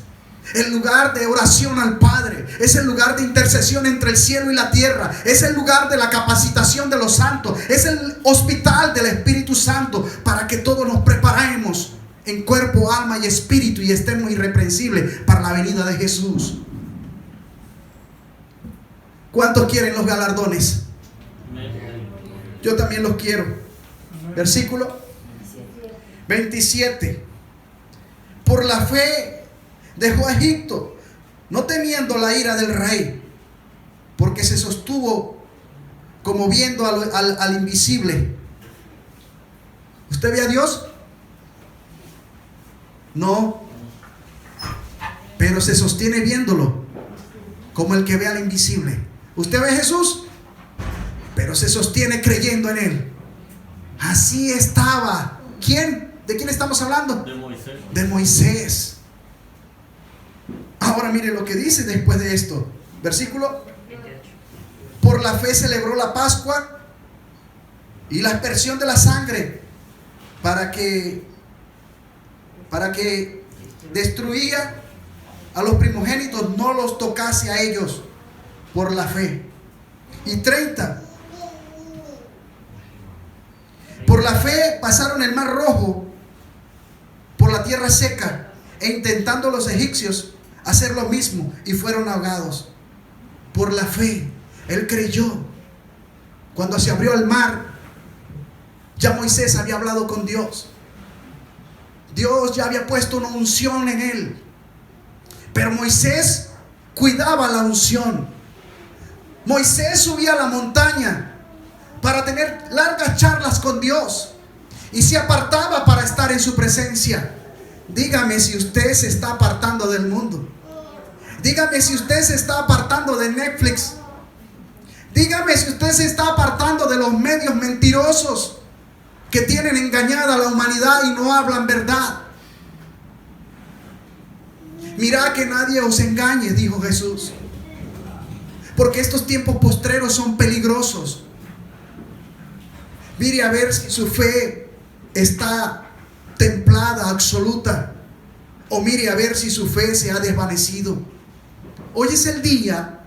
el lugar de oración al Padre, es el lugar de intercesión entre el cielo y la tierra, es el lugar de la capacitación de los santos, es el hospital del Espíritu Santo para que todos nos preparemos en cuerpo, alma y espíritu y estemos irreprensibles para la venida de Jesús. ¿Cuántos quieren los galardones? Yo también los quiero. Versículo 27. Por la fe dejó a Egipto, no temiendo la ira del rey, porque se sostuvo como viendo al invisible. ¿Usted ve a Dios? No. Pero se sostiene viéndolo, como el que ve al invisible. ¿Usted ve a Jesús? Pero se sostiene creyendo en Él. Así estaba. ¿Quién? ¿De quién estamos hablando? De Moisés. De Moisés. Ahora mire lo que dice después de esto. Versículo. Por la fe celebró la Pascua y la aspersión de la sangre para que destruía a los primogénitos, no los tocase a ellos por la fe. Y 30. Por la fe pasaron el mar rojo por la tierra seca, e intentando los egipcios hacer lo mismo, y fueron ahogados. Por la fe, él creyó. Cuando se abrió el mar, ya Moisés había hablado con Dios. Dios ya había puesto una unción en él. Pero Moisés cuidaba la unción. Moisés subía a la montaña para tener largas charlas con Dios y se apartaba para estar en su presencia. Dígame si usted se está apartando del mundo. Dígame si usted se está apartando de Netflix. Dígame si usted se está apartando de los medios mentirosos que tienen engañada a la humanidad y no hablan verdad. Mirad que nadie os engañe, dijo Jesús. porque estos tiempos postreros son peligrosos. Mire a ver si su fe está templada, absoluta, o mire a ver si su fe se ha desvanecido. Hoy es el día,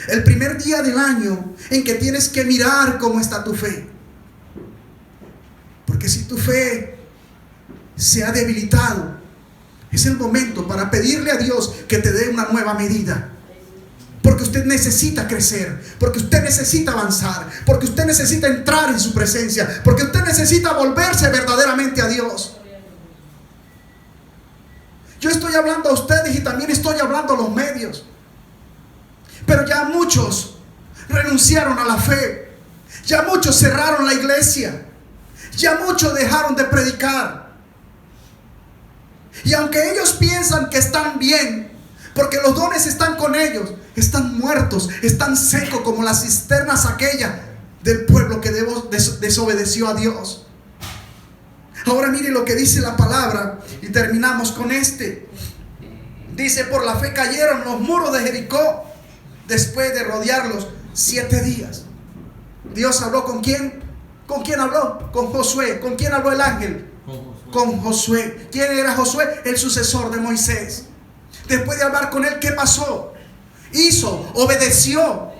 el primer día del año en que tienes que mirar cómo está tu fe. Porque si tu fe se ha debilitado, es el momento para pedirle a Dios que te dé una nueva medida. Porque usted necesita crecer, porque usted necesita avanzar, porque usted necesita entrar en su presencia, porque usted necesita volverse verdaderamente a Dios. Yo estoy hablando a ustedes y también estoy hablando a los medios. Pero ya muchos renunciaron a la fe. Ya muchos cerraron la iglesia. Ya muchos dejaron de predicar. Y aunque ellos piensan que están bien, porque los dones están con ellos, están muertos, están secos como las cisternas aquellas del pueblo que desobedeció a Dios. Ahora mire lo que dice la palabra y terminamos con este. Dice: por la fe cayeron los muros de Jericó después de rodearlos 7 días. Dios habló ¿con quién? ¿Con quién habló? Con Josué. ¿Con quién habló el ángel? Con Josué. ¿Quién era Josué? El sucesor de Moisés. Después de hablar con él, ¿qué pasó? Hizo, obedeció.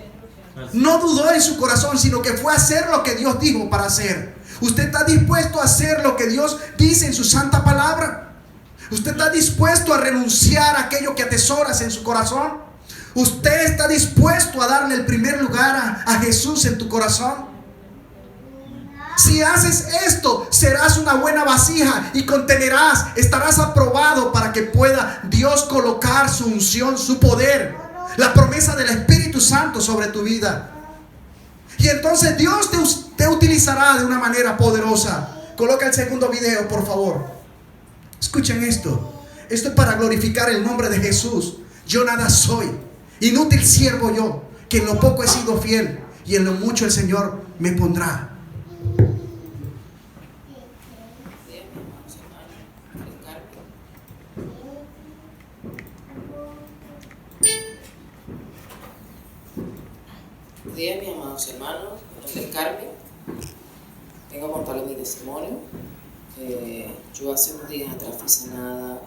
No dudó en su corazón, sino que fue a hacer lo que Dios dijo para hacer. ¿Usted está dispuesto a hacer lo que Dios dice en su santa palabra? ¿Usted está dispuesto a renunciar a aquello que atesoras en su corazón? ¿Usted está dispuesto a darle el primer lugar a Jesús en tu corazón? Si haces esto, serás una buena vasija y contenerás, estarás aprobado para que pueda Dios colocar su unción, su poder, la promesa del Espíritu Santo sobre tu vida. Y entonces Dios te utilizará de una manera poderosa. Coloca el segundo video, por favor. Escuchen esto. Esto es para glorificar el nombre de Jesús. Yo nada soy, inútil siervo yo, que en lo poco he sido fiel y en lo mucho el Señor me pondrá. Buenos días, mis amados hermanos. Mi nombre es Carmen. Vengo a contarles mi testimonio. Yo hace unos días atrás fui sanada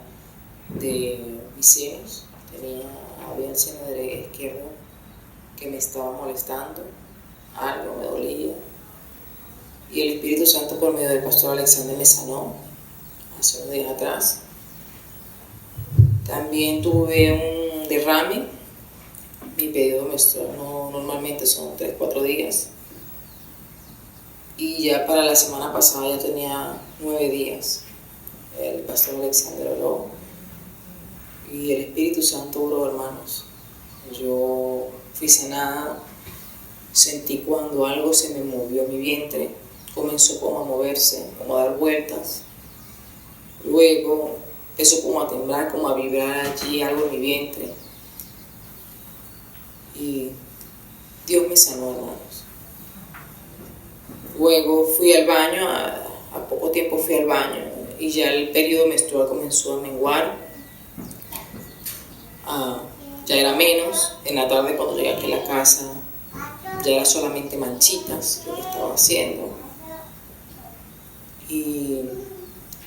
de mis senos. Había el seno izquierdo que me estaba molestando, algo me dolía. Y el Espíritu Santo, por medio del pastor Alexander, me sanó hace unos días atrás. También tuve un derrame. Mi periodo menstrual normalmente son 3-4 días. Y ya para la semana pasada ya tenía 9 días. El pastor Alexander oró. Y el Espíritu Santo oró, hermanos. Yo fui sanada. Sentí cuando algo se me movió en mi vientre. Comenzó como a moverse, como a dar vueltas. Luego empezó como a temblar, como a vibrar allí algo en mi vientre. Y Dios me sanó, hermanos. Luego fui al baño, a poco tiempo fui al baño y ya el periodo menstrual comenzó a menguar. Ya era menos. En la tarde, cuando llegué aquí a la casa, ya era solamente manchitas lo que estaba haciendo. Y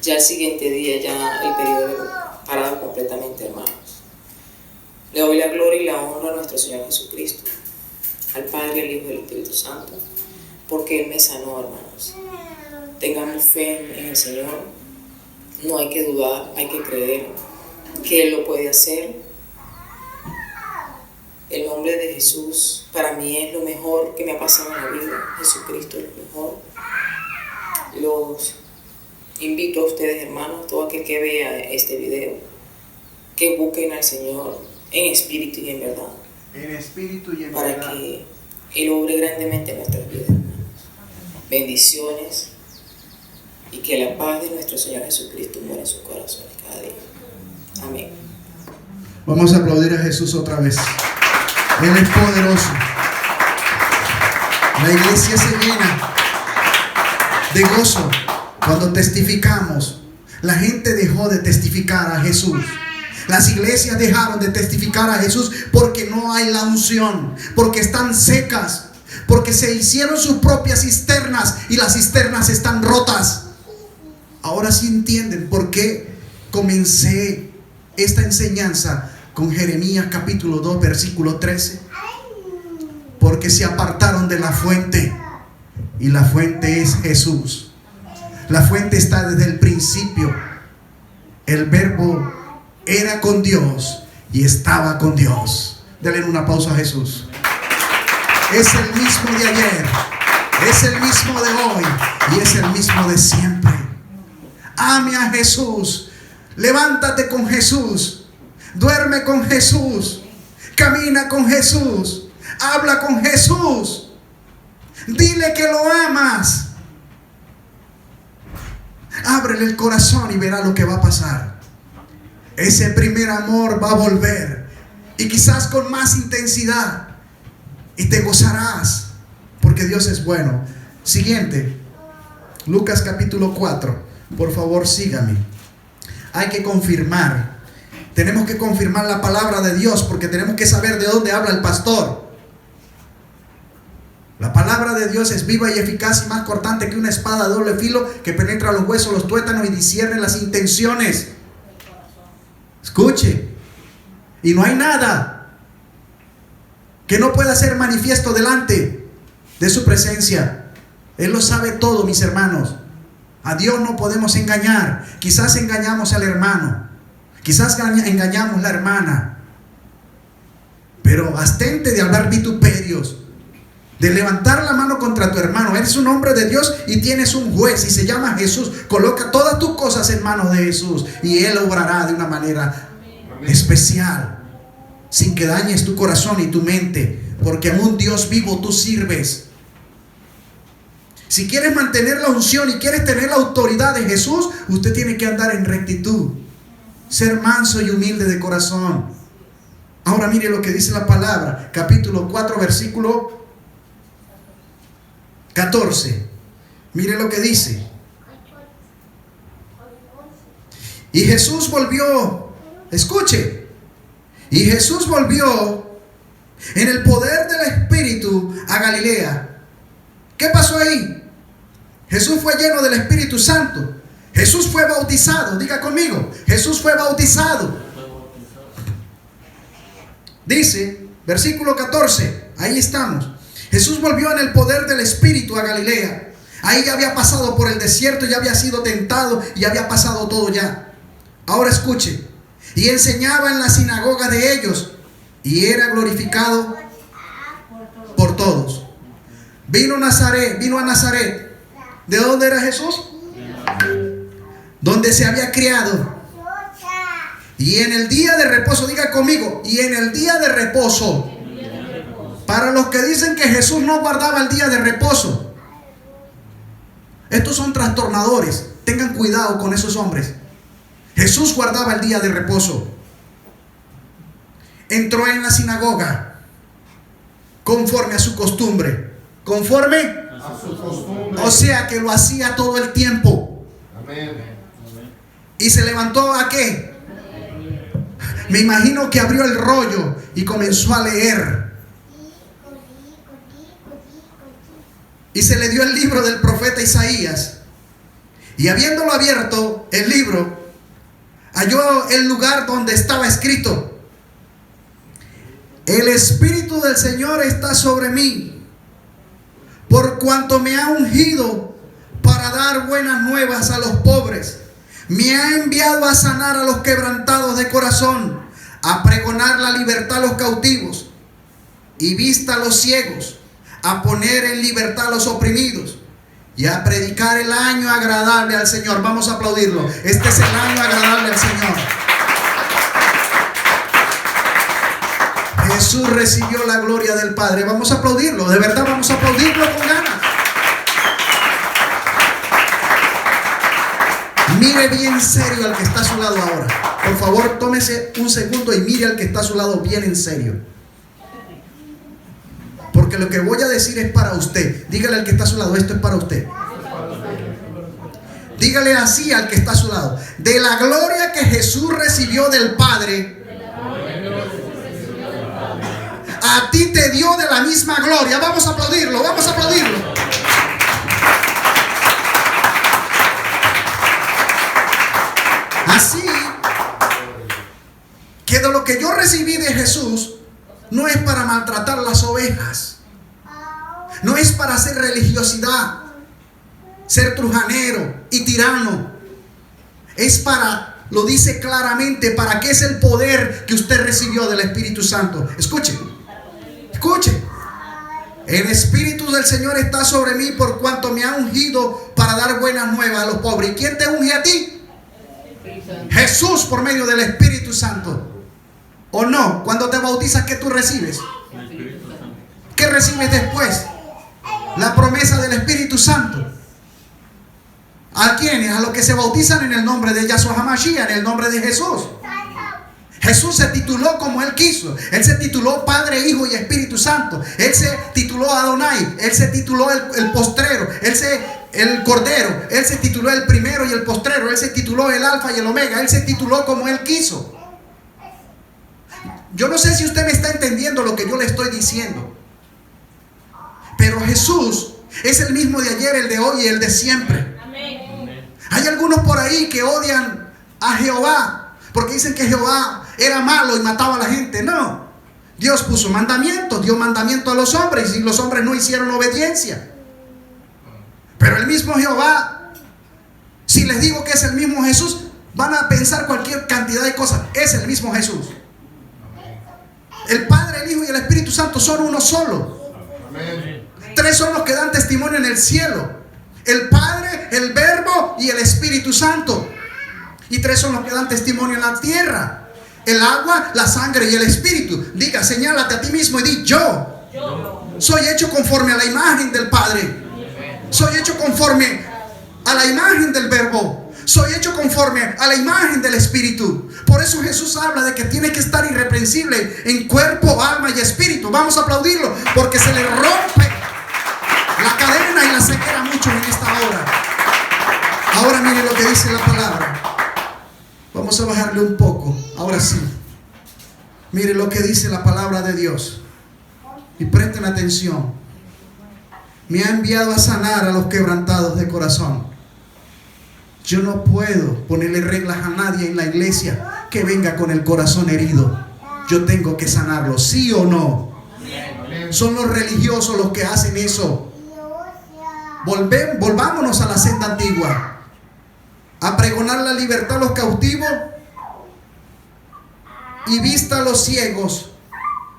ya el siguiente día ya el periodo parado completamente, hermanos. Le doy la gloria y la honra a nuestro Señor Jesucristo, al Padre, al Hijo y al Espíritu Santo, porque Él me sanó, hermanos. Tengamos fe en el Señor. No hay que dudar, hay que creer que Él lo puede hacer. El nombre de Jesús para mí es lo mejor que me ha pasado en la vida. Jesucristo es lo mejor. Los invito a ustedes, hermanos, todo aquel que vea este video, que busquen al Señor en espíritu y en verdad. En espíritu y en para verdad. Para que Él obre grandemente en nuestras vidas, hermanos. Bendiciones y que la paz de nuestro Señor Jesucristo muera en sus corazones cada día. Amén. Vamos a aplaudir a Jesús otra vez. Él es poderoso. La iglesia se llena de gozo cuando testificamos. La gente dejó de testificar a Jesús. Las iglesias dejaron de testificar a Jesús porque no hay la unción, porque están secas, porque se hicieron sus propias cisternas y las cisternas están rotas. Ahora sí entienden por qué comencé esta enseñanza con Jeremías capítulo 2 versículo 13. Porque se apartaron de la fuente, y la fuente es Jesús. La fuente está desde el principio. El verbo era con Dios y estaba con Dios. Denle una pausa a Jesús. Es el mismo de ayer, es el mismo de hoy y es el mismo de siempre. Ame a Jesús, levántate con Jesús, duerme con Jesús, camina con Jesús, habla con Jesús, dile que lo amas. Ábrele el corazón y verá lo que va a pasar. Ese primer amor va a volver, y quizás con más intensidad, y te gozarás, porque Dios es bueno. Siguiente, Lucas capítulo 4. Por favor, sígame. Hay que confirmar. Tenemos que confirmar la palabra de Dios, porque tenemos que saber de dónde habla el pastor. La palabra de Dios es viva y eficaz y más cortante que una espada de doble filo, que penetra los huesos, los tuétanos y discierne las intenciones. Escuche. Y no hay nada que no pueda ser manifiesto delante de su presencia. Él lo sabe todo, mis hermanos. A Dios no podemos engañar. Quizás engañamos al hermano, quizás engañamos a la hermana, pero abstente de hablar vituperios, de levantar la mano contra tu hermano. Eres un hombre de Dios y tienes un juez y se llama Jesús. Coloca todas tus cosas en manos de Jesús y Él obrará de una manera especial, sin que dañes tu corazón y tu mente, porque a un Dios vivo tú sirves. Si quieres mantener la unción y quieres tener la autoridad de Jesús, usted tiene que andar en rectitud, ser manso y humilde de corazón. Ahora mire lo que dice la palabra, capítulo 4 versículo 14. Mire lo que dice. Y Jesús volvió, escuche, y Jesús volvió en el poder del Espíritu a Galilea. ¿Qué pasó ahí? Jesús fue lleno del Espíritu Santo. Jesús fue bautizado. Diga conmigo, Jesús fue bautizado. Dice, versículo 14, ahí estamos. Jesús volvió en el poder del Espíritu a Galilea. Ahí ya había pasado por el desierto, ya había sido tentado y había pasado todo ya. Ahora escuche. Y enseñaba en la sinagoga de ellos y era glorificado por todos. Vino a Nazaret. ¿De dónde era Jesús? Donde se había criado. Y en el día de reposo, diga conmigo, y en el día de reposo. Para los que dicen que Jesús no guardaba el día de reposo, estos son trastornadores. Tengan cuidado con esos hombres. Jesús guardaba el día de reposo. Entró en la sinagoga conforme a su costumbre. Conforme a su costumbre. O sea que lo hacía todo el tiempo. Amén. Y se levantó ¿a qué? Me imagino que abrió el rollo y comenzó a leer. Y se le dio el libro del profeta Isaías. Y habiéndolo abierto el libro, halló el lugar donde estaba escrito: el Espíritu del Señor está sobre mí, por cuanto me ha ungido para dar buenas nuevas a los pobres. Me ha enviado a sanar a los quebrantados de corazón, a pregonar la libertad a los cautivos y vista a los ciegos, a poner en libertad a los oprimidos y a predicar el año agradable al Señor. Vamos a aplaudirlo. Este es el año agradable al Señor. Jesús recibió la gloria del Padre. Vamos a aplaudirlo. De verdad, vamos a aplaudirlo con ganas. Mire bien serio al que está a su lado ahora. Por favor, tómese un segundo y mire al que está a su lado bien en serio. Porque lo que voy a decir es para usted. Dígale al que está a su lado, esto es para usted. Dígale así al que está a su lado: de la gloria que Jesús recibió del Padre, a ti te dio de la misma gloria. Vamos a aplaudirlo, vamos a aplaudirlo. Así que de lo que yo recibí de Jesús no es para maltratar las ovejas, no es para hacer religiosidad, ser trujanero y tirano. Es para, lo dice claramente, para qué es el poder que usted recibió del Espíritu Santo. Escuche, escuche. El Espíritu del Señor está sobre mí por cuanto me ha ungido para dar buenas nuevas a los pobres. ¿Y quién te unge a ti? Jesús, por medio del Espíritu Santo. ¿O no? Cuando te bautizas, ¿qué tú recibes? ¿Qué recibes después? La promesa del Espíritu Santo. ¿A quiénes? A los que se bautizan en el nombre de Yahshua HaMashiach, en el nombre de Jesús. Jesús se tituló como Él quiso. Él se tituló Padre, Hijo y Espíritu Santo. Él se tituló Adonai. Él se tituló el postrero. El Cordero. Él se tituló el primero y el postrero. Él se tituló el Alfa y el Omega. Él se tituló como Él quiso. Yo no sé si usted me está entendiendo lo que yo le estoy diciendo, pero Jesús es el mismo de ayer, el de hoy y el de siempre. Hay algunos por ahí que odian a Jehová porque dicen que Jehová era malo y mataba a la gente. No, Dios puso mandamientos, dio mandamiento a los hombres y los hombres no hicieron obediencia. Pero el mismo Jehová, si les digo que es el mismo Jesús, van a pensar cualquier cantidad de cosas. Es el mismo Jesús. El Padre, el Hijo y el Espíritu Santo son uno solo. Tres son los que dan testimonio en el cielo: el Padre, el Verbo y el Espíritu Santo. Y tres son los que dan testimonio en la tierra: el agua, la sangre y el Espíritu. Diga, señálate a ti mismo y di: yo soy hecho conforme a la imagen del Padre. Soy hecho conforme a la imagen del Verbo. Soy hecho conforme a la imagen del Espíritu. Por eso Jesús habla de que tiene que estar irreprensible en cuerpo, alma y espíritu. Vamos a aplaudirlo porque se le rompe la cadena y la ceguera mucho en esta hora. Ahora mire lo que dice la palabra. Vamos a bajarle un poco. Ahora sí. Mire lo que dice la palabra de Dios. Y presten atención. Me ha enviado a sanar a los quebrantados de corazón. Yo no puedo ponerle reglas a nadie en la iglesia que venga con el corazón herido. Yo tengo que sanarlo, ¿sí o no? Son los religiosos los que hacen eso. Volvámonos a la senda antigua, a pregonar la libertad a los cautivos y vista a los ciegos,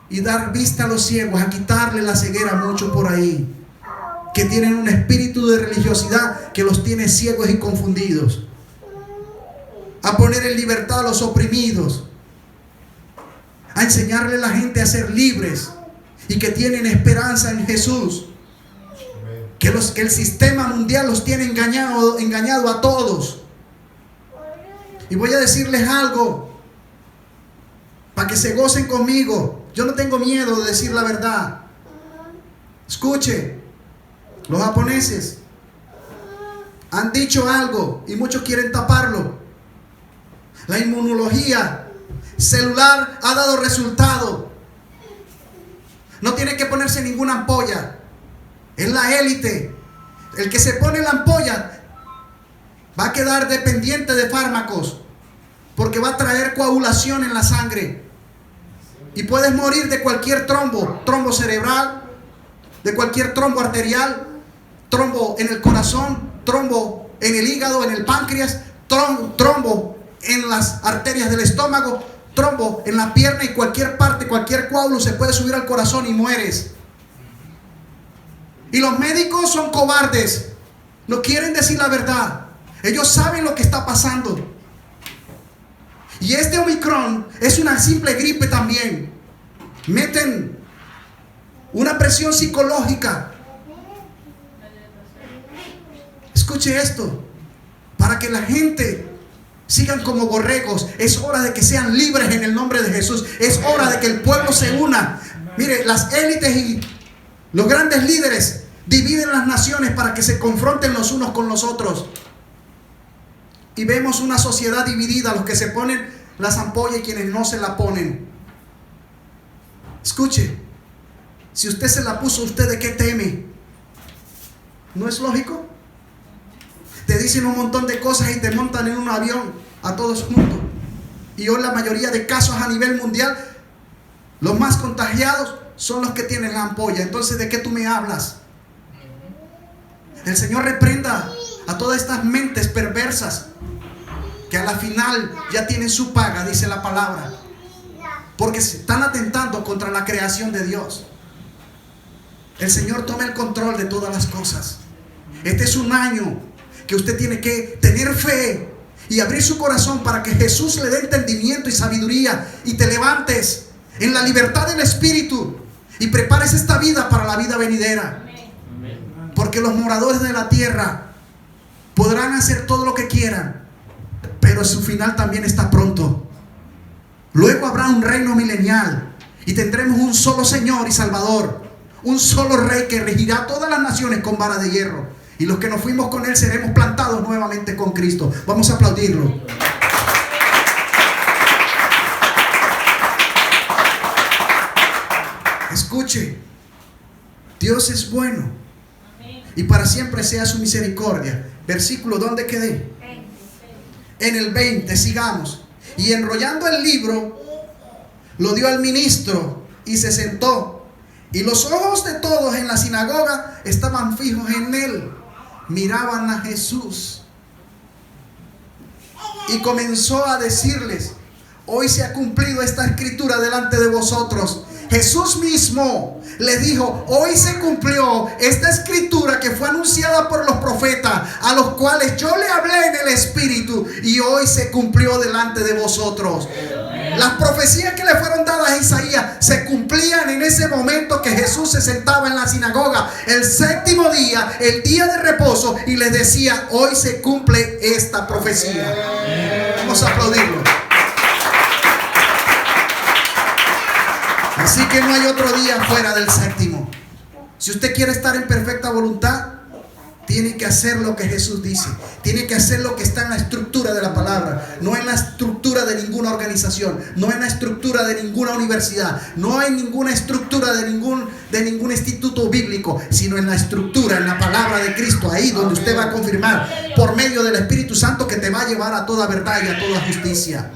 y dar vista a los ciegos, a quitarle la ceguera a muchos por ahí que tienen un espíritu de religiosidad que los tiene ciegos y confundidos, a poner en libertad a los oprimidos, a enseñarle a la gente a ser libres y que tienen esperanza en Jesús, que el sistema mundial los tiene engañado a todos. Y voy a decirles algo para que se gocen conmigo. Yo no tengo miedo de decir la verdad. Escuche. Los japoneses han dicho algo y muchos quieren taparlo. La inmunología celular ha dado resultado. No tiene que ponerse ninguna ampolla. Es la élite. El que se pone la ampolla va a quedar dependiente de fármacos porque va a traer coagulación en la sangre. Y puedes morir de cualquier trombo cerebral, de cualquier trombo arterial, trombo en el corazón, trombo en el hígado, en el páncreas, trombo en las arterias del estómago, trombo en la pierna y cualquier parte, cualquier coágulo se puede subir al corazón y mueres. Y los médicos son cobardes, no quieren decir la verdad. Ellos saben lo que está pasando. Y este Omicron es una simple gripe también. Meten una presión psicológica. Escuche esto, para que la gente sigan como borregos. Es hora de que sean libres en el nombre de Jesús. Es hora de que el pueblo se una. Mire, las élites y los grandes líderes dividen las naciones para que se confronten los unos con los otros. Y vemos una sociedad dividida, los que se ponen las ampollas y quienes no se la ponen. Escuche, si usted se la puso, ¿usted de qué teme? ¿No es lógico? Te dicen un montón de cosas y te montan en un avión a todos juntos. Y hoy la mayoría de casos a nivel mundial, los más contagiados son los que tienen la ampolla. Entonces, ¿de qué tú me hablas? El Señor reprenda a todas estas mentes perversas que a la final ya tienen su paga, dice la palabra, porque se están atentando contra la creación de Dios. El Señor toma el control de todas las cosas. Este es un año que usted tiene que tener fe y abrir su corazón para que Jesús le dé entendimiento y sabiduría, y te levantes en la libertad del Espíritu y prepares esta vida para la vida venidera. Porque los moradores de la tierra podrán hacer todo lo que quieran, pero su final también está pronto. Luego habrá un reino milenial y tendremos un solo Señor y Salvador, un solo Rey que regirá todas las naciones con vara de hierro. Y los que nos fuimos con Él seremos plantados nuevamente con Cristo. Vamos a aplaudirlo. Escuche, Dios es bueno y para siempre sea su misericordia. Versículo, ¿dónde quedé? En el 20, sigamos. Y enrollando el libro, lo dio al ministro y se sentó. Y los ojos de todos en la sinagoga estaban fijos en él. Miraban a Jesús. Y comenzó a decirles: hoy se ha cumplido esta escritura delante de vosotros. Jesús mismo les dijo: hoy se cumplió esta escritura que fue anunciada por los profetas, a los cuales yo le hablé en el Espíritu, y hoy se cumplió delante de vosotros. Las profecías que le fueron dadas a Isaías se cumplían en ese momento que Jesús se sentaba en la sinagoga el séptimo día, el día de reposo, y les decía: hoy se cumple esta profecía. Vamos a aplaudirlo. Así que no hay otro día fuera del séptimo. Si usted quiere estar en perfecta voluntad, tiene que hacer lo que Jesús dice. Tiene que hacer lo que está en la estructura de la palabra, no en la estructura de ninguna organización, no en la estructura de ninguna universidad, no en ninguna estructura de ningún instituto bíblico, sino en la estructura, en la palabra de Cristo, ahí donde usted va a confirmar por medio del Espíritu Santo que te va a llevar a toda verdad y a toda justicia.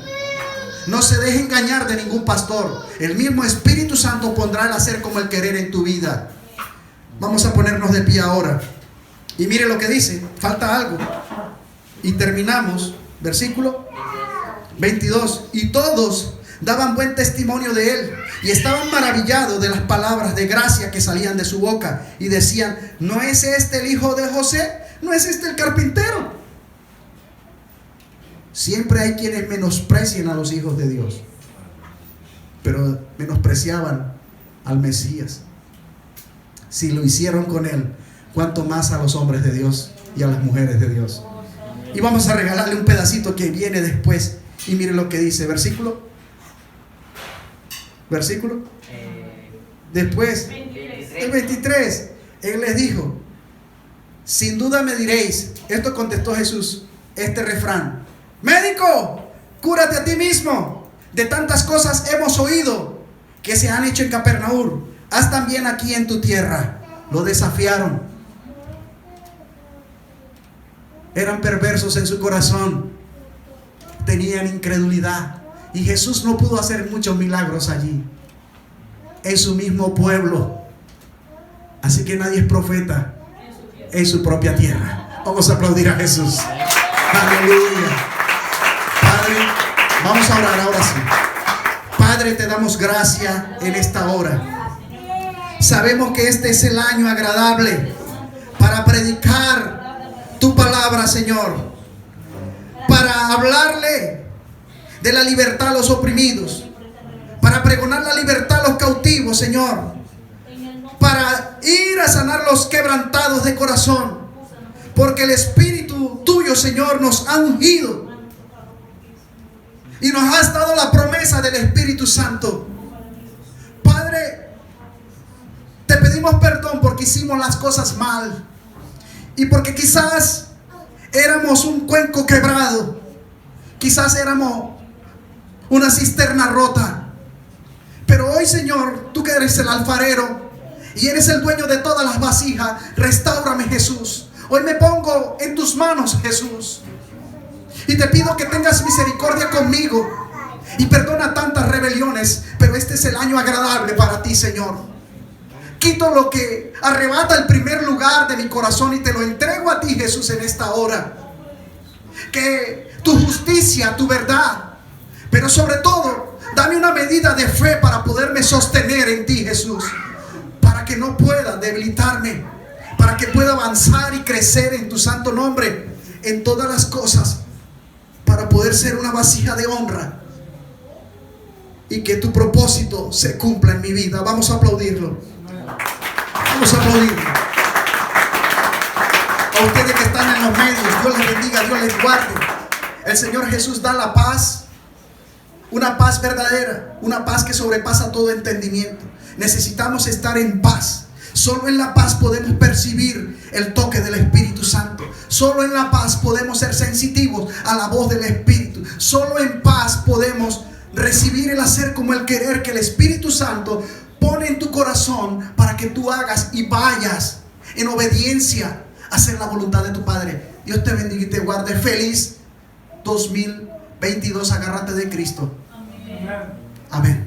No se deje engañar de ningún pastor. El mismo Espíritu Santo pondrá el hacer como el querer en tu vida. Vamos a ponernos de pie ahora. Y mire lo que dice. Falta algo. Y terminamos. Versículo 22. Y todos daban buen testimonio de él, y estaban maravillados de las palabras de gracia que salían de su boca. Y decían: ¿no es este el hijo de José? ¿No es este el carpintero? Siempre hay quienes menosprecian a los hijos de Dios, pero menospreciaban al Mesías. Si lo hicieron con él, cuánto más a los hombres de Dios y a las mujeres de Dios. Y vamos a regalarle un pedacito que viene después. Y mire lo que dice, versículo. Después, el 23. Él les dijo: sin duda me diréis. Esto contestó Jesús, este refrán: médico, cúrate a ti mismo. De tantas cosas hemos oído que se han hecho en Capernaum, haz también aquí en tu tierra. Lo desafiaron. Eran perversos en su corazón, tenían incredulidad, y Jesús no pudo hacer muchos milagros allí, en su mismo pueblo. Así que nadie es profeta en su propia tierra. Vamos a aplaudir a Jesús. Aleluya. Padre, vamos a orar ahora sí. Padre, te damos gracias en esta hora. Sabemos que este es el año agradable para predicar tu palabra, Señor, para hablarle de la libertad a los oprimidos, para pregonar la libertad a los cautivos, Señor, para ir a sanar los quebrantados de corazón, porque el Espíritu tuyo, Señor, nos ha ungido y nos has dado la promesa del Espíritu Santo. Padre, te pedimos perdón porque hicimos las cosas mal, y porque quizás éramos un cuenco quebrado. Quizás éramos una cisterna rota. Pero hoy, Señor, tú que eres el alfarero y eres el dueño de todas las vasijas, restáurame, Jesús. Hoy me pongo en tus manos, Jesús. Y te pido que tengas misericordia conmigo y perdona tantas rebeliones. Pero este es el año agradable para ti, Señor. Quito lo que arrebata el primer lugar de mi corazón y te lo entrego a ti, Jesús, en esta hora. Que tu justicia, tu verdad, pero sobre todo, dame una medida de fe para poderme sostener en ti, Jesús. Para que no pueda debilitarme, para que pueda avanzar y crecer en tu santo nombre en todas las cosas, para poder ser una vasija de honra y que tu propósito se cumpla en mi vida. Vamos a aplaudirlo. Vamos a aplaudirlo. A ustedes que están en los medios, Dios les bendiga, Dios les guarde. El Señor Jesús da la paz, una paz verdadera, una paz que sobrepasa todo entendimiento. Necesitamos estar en paz. Solo en la paz podemos percibir el toque del Espíritu Santo. Solo en la paz podemos ser sensitivos a la voz del Espíritu. Solo en paz podemos recibir el hacer como el querer que el Espíritu Santo pone en tu corazón para que tú hagas y vayas en obediencia a hacer la voluntad de tu Padre. Dios te bendiga y te guarde. Feliz 2022. Agárrate de Cristo. Amén.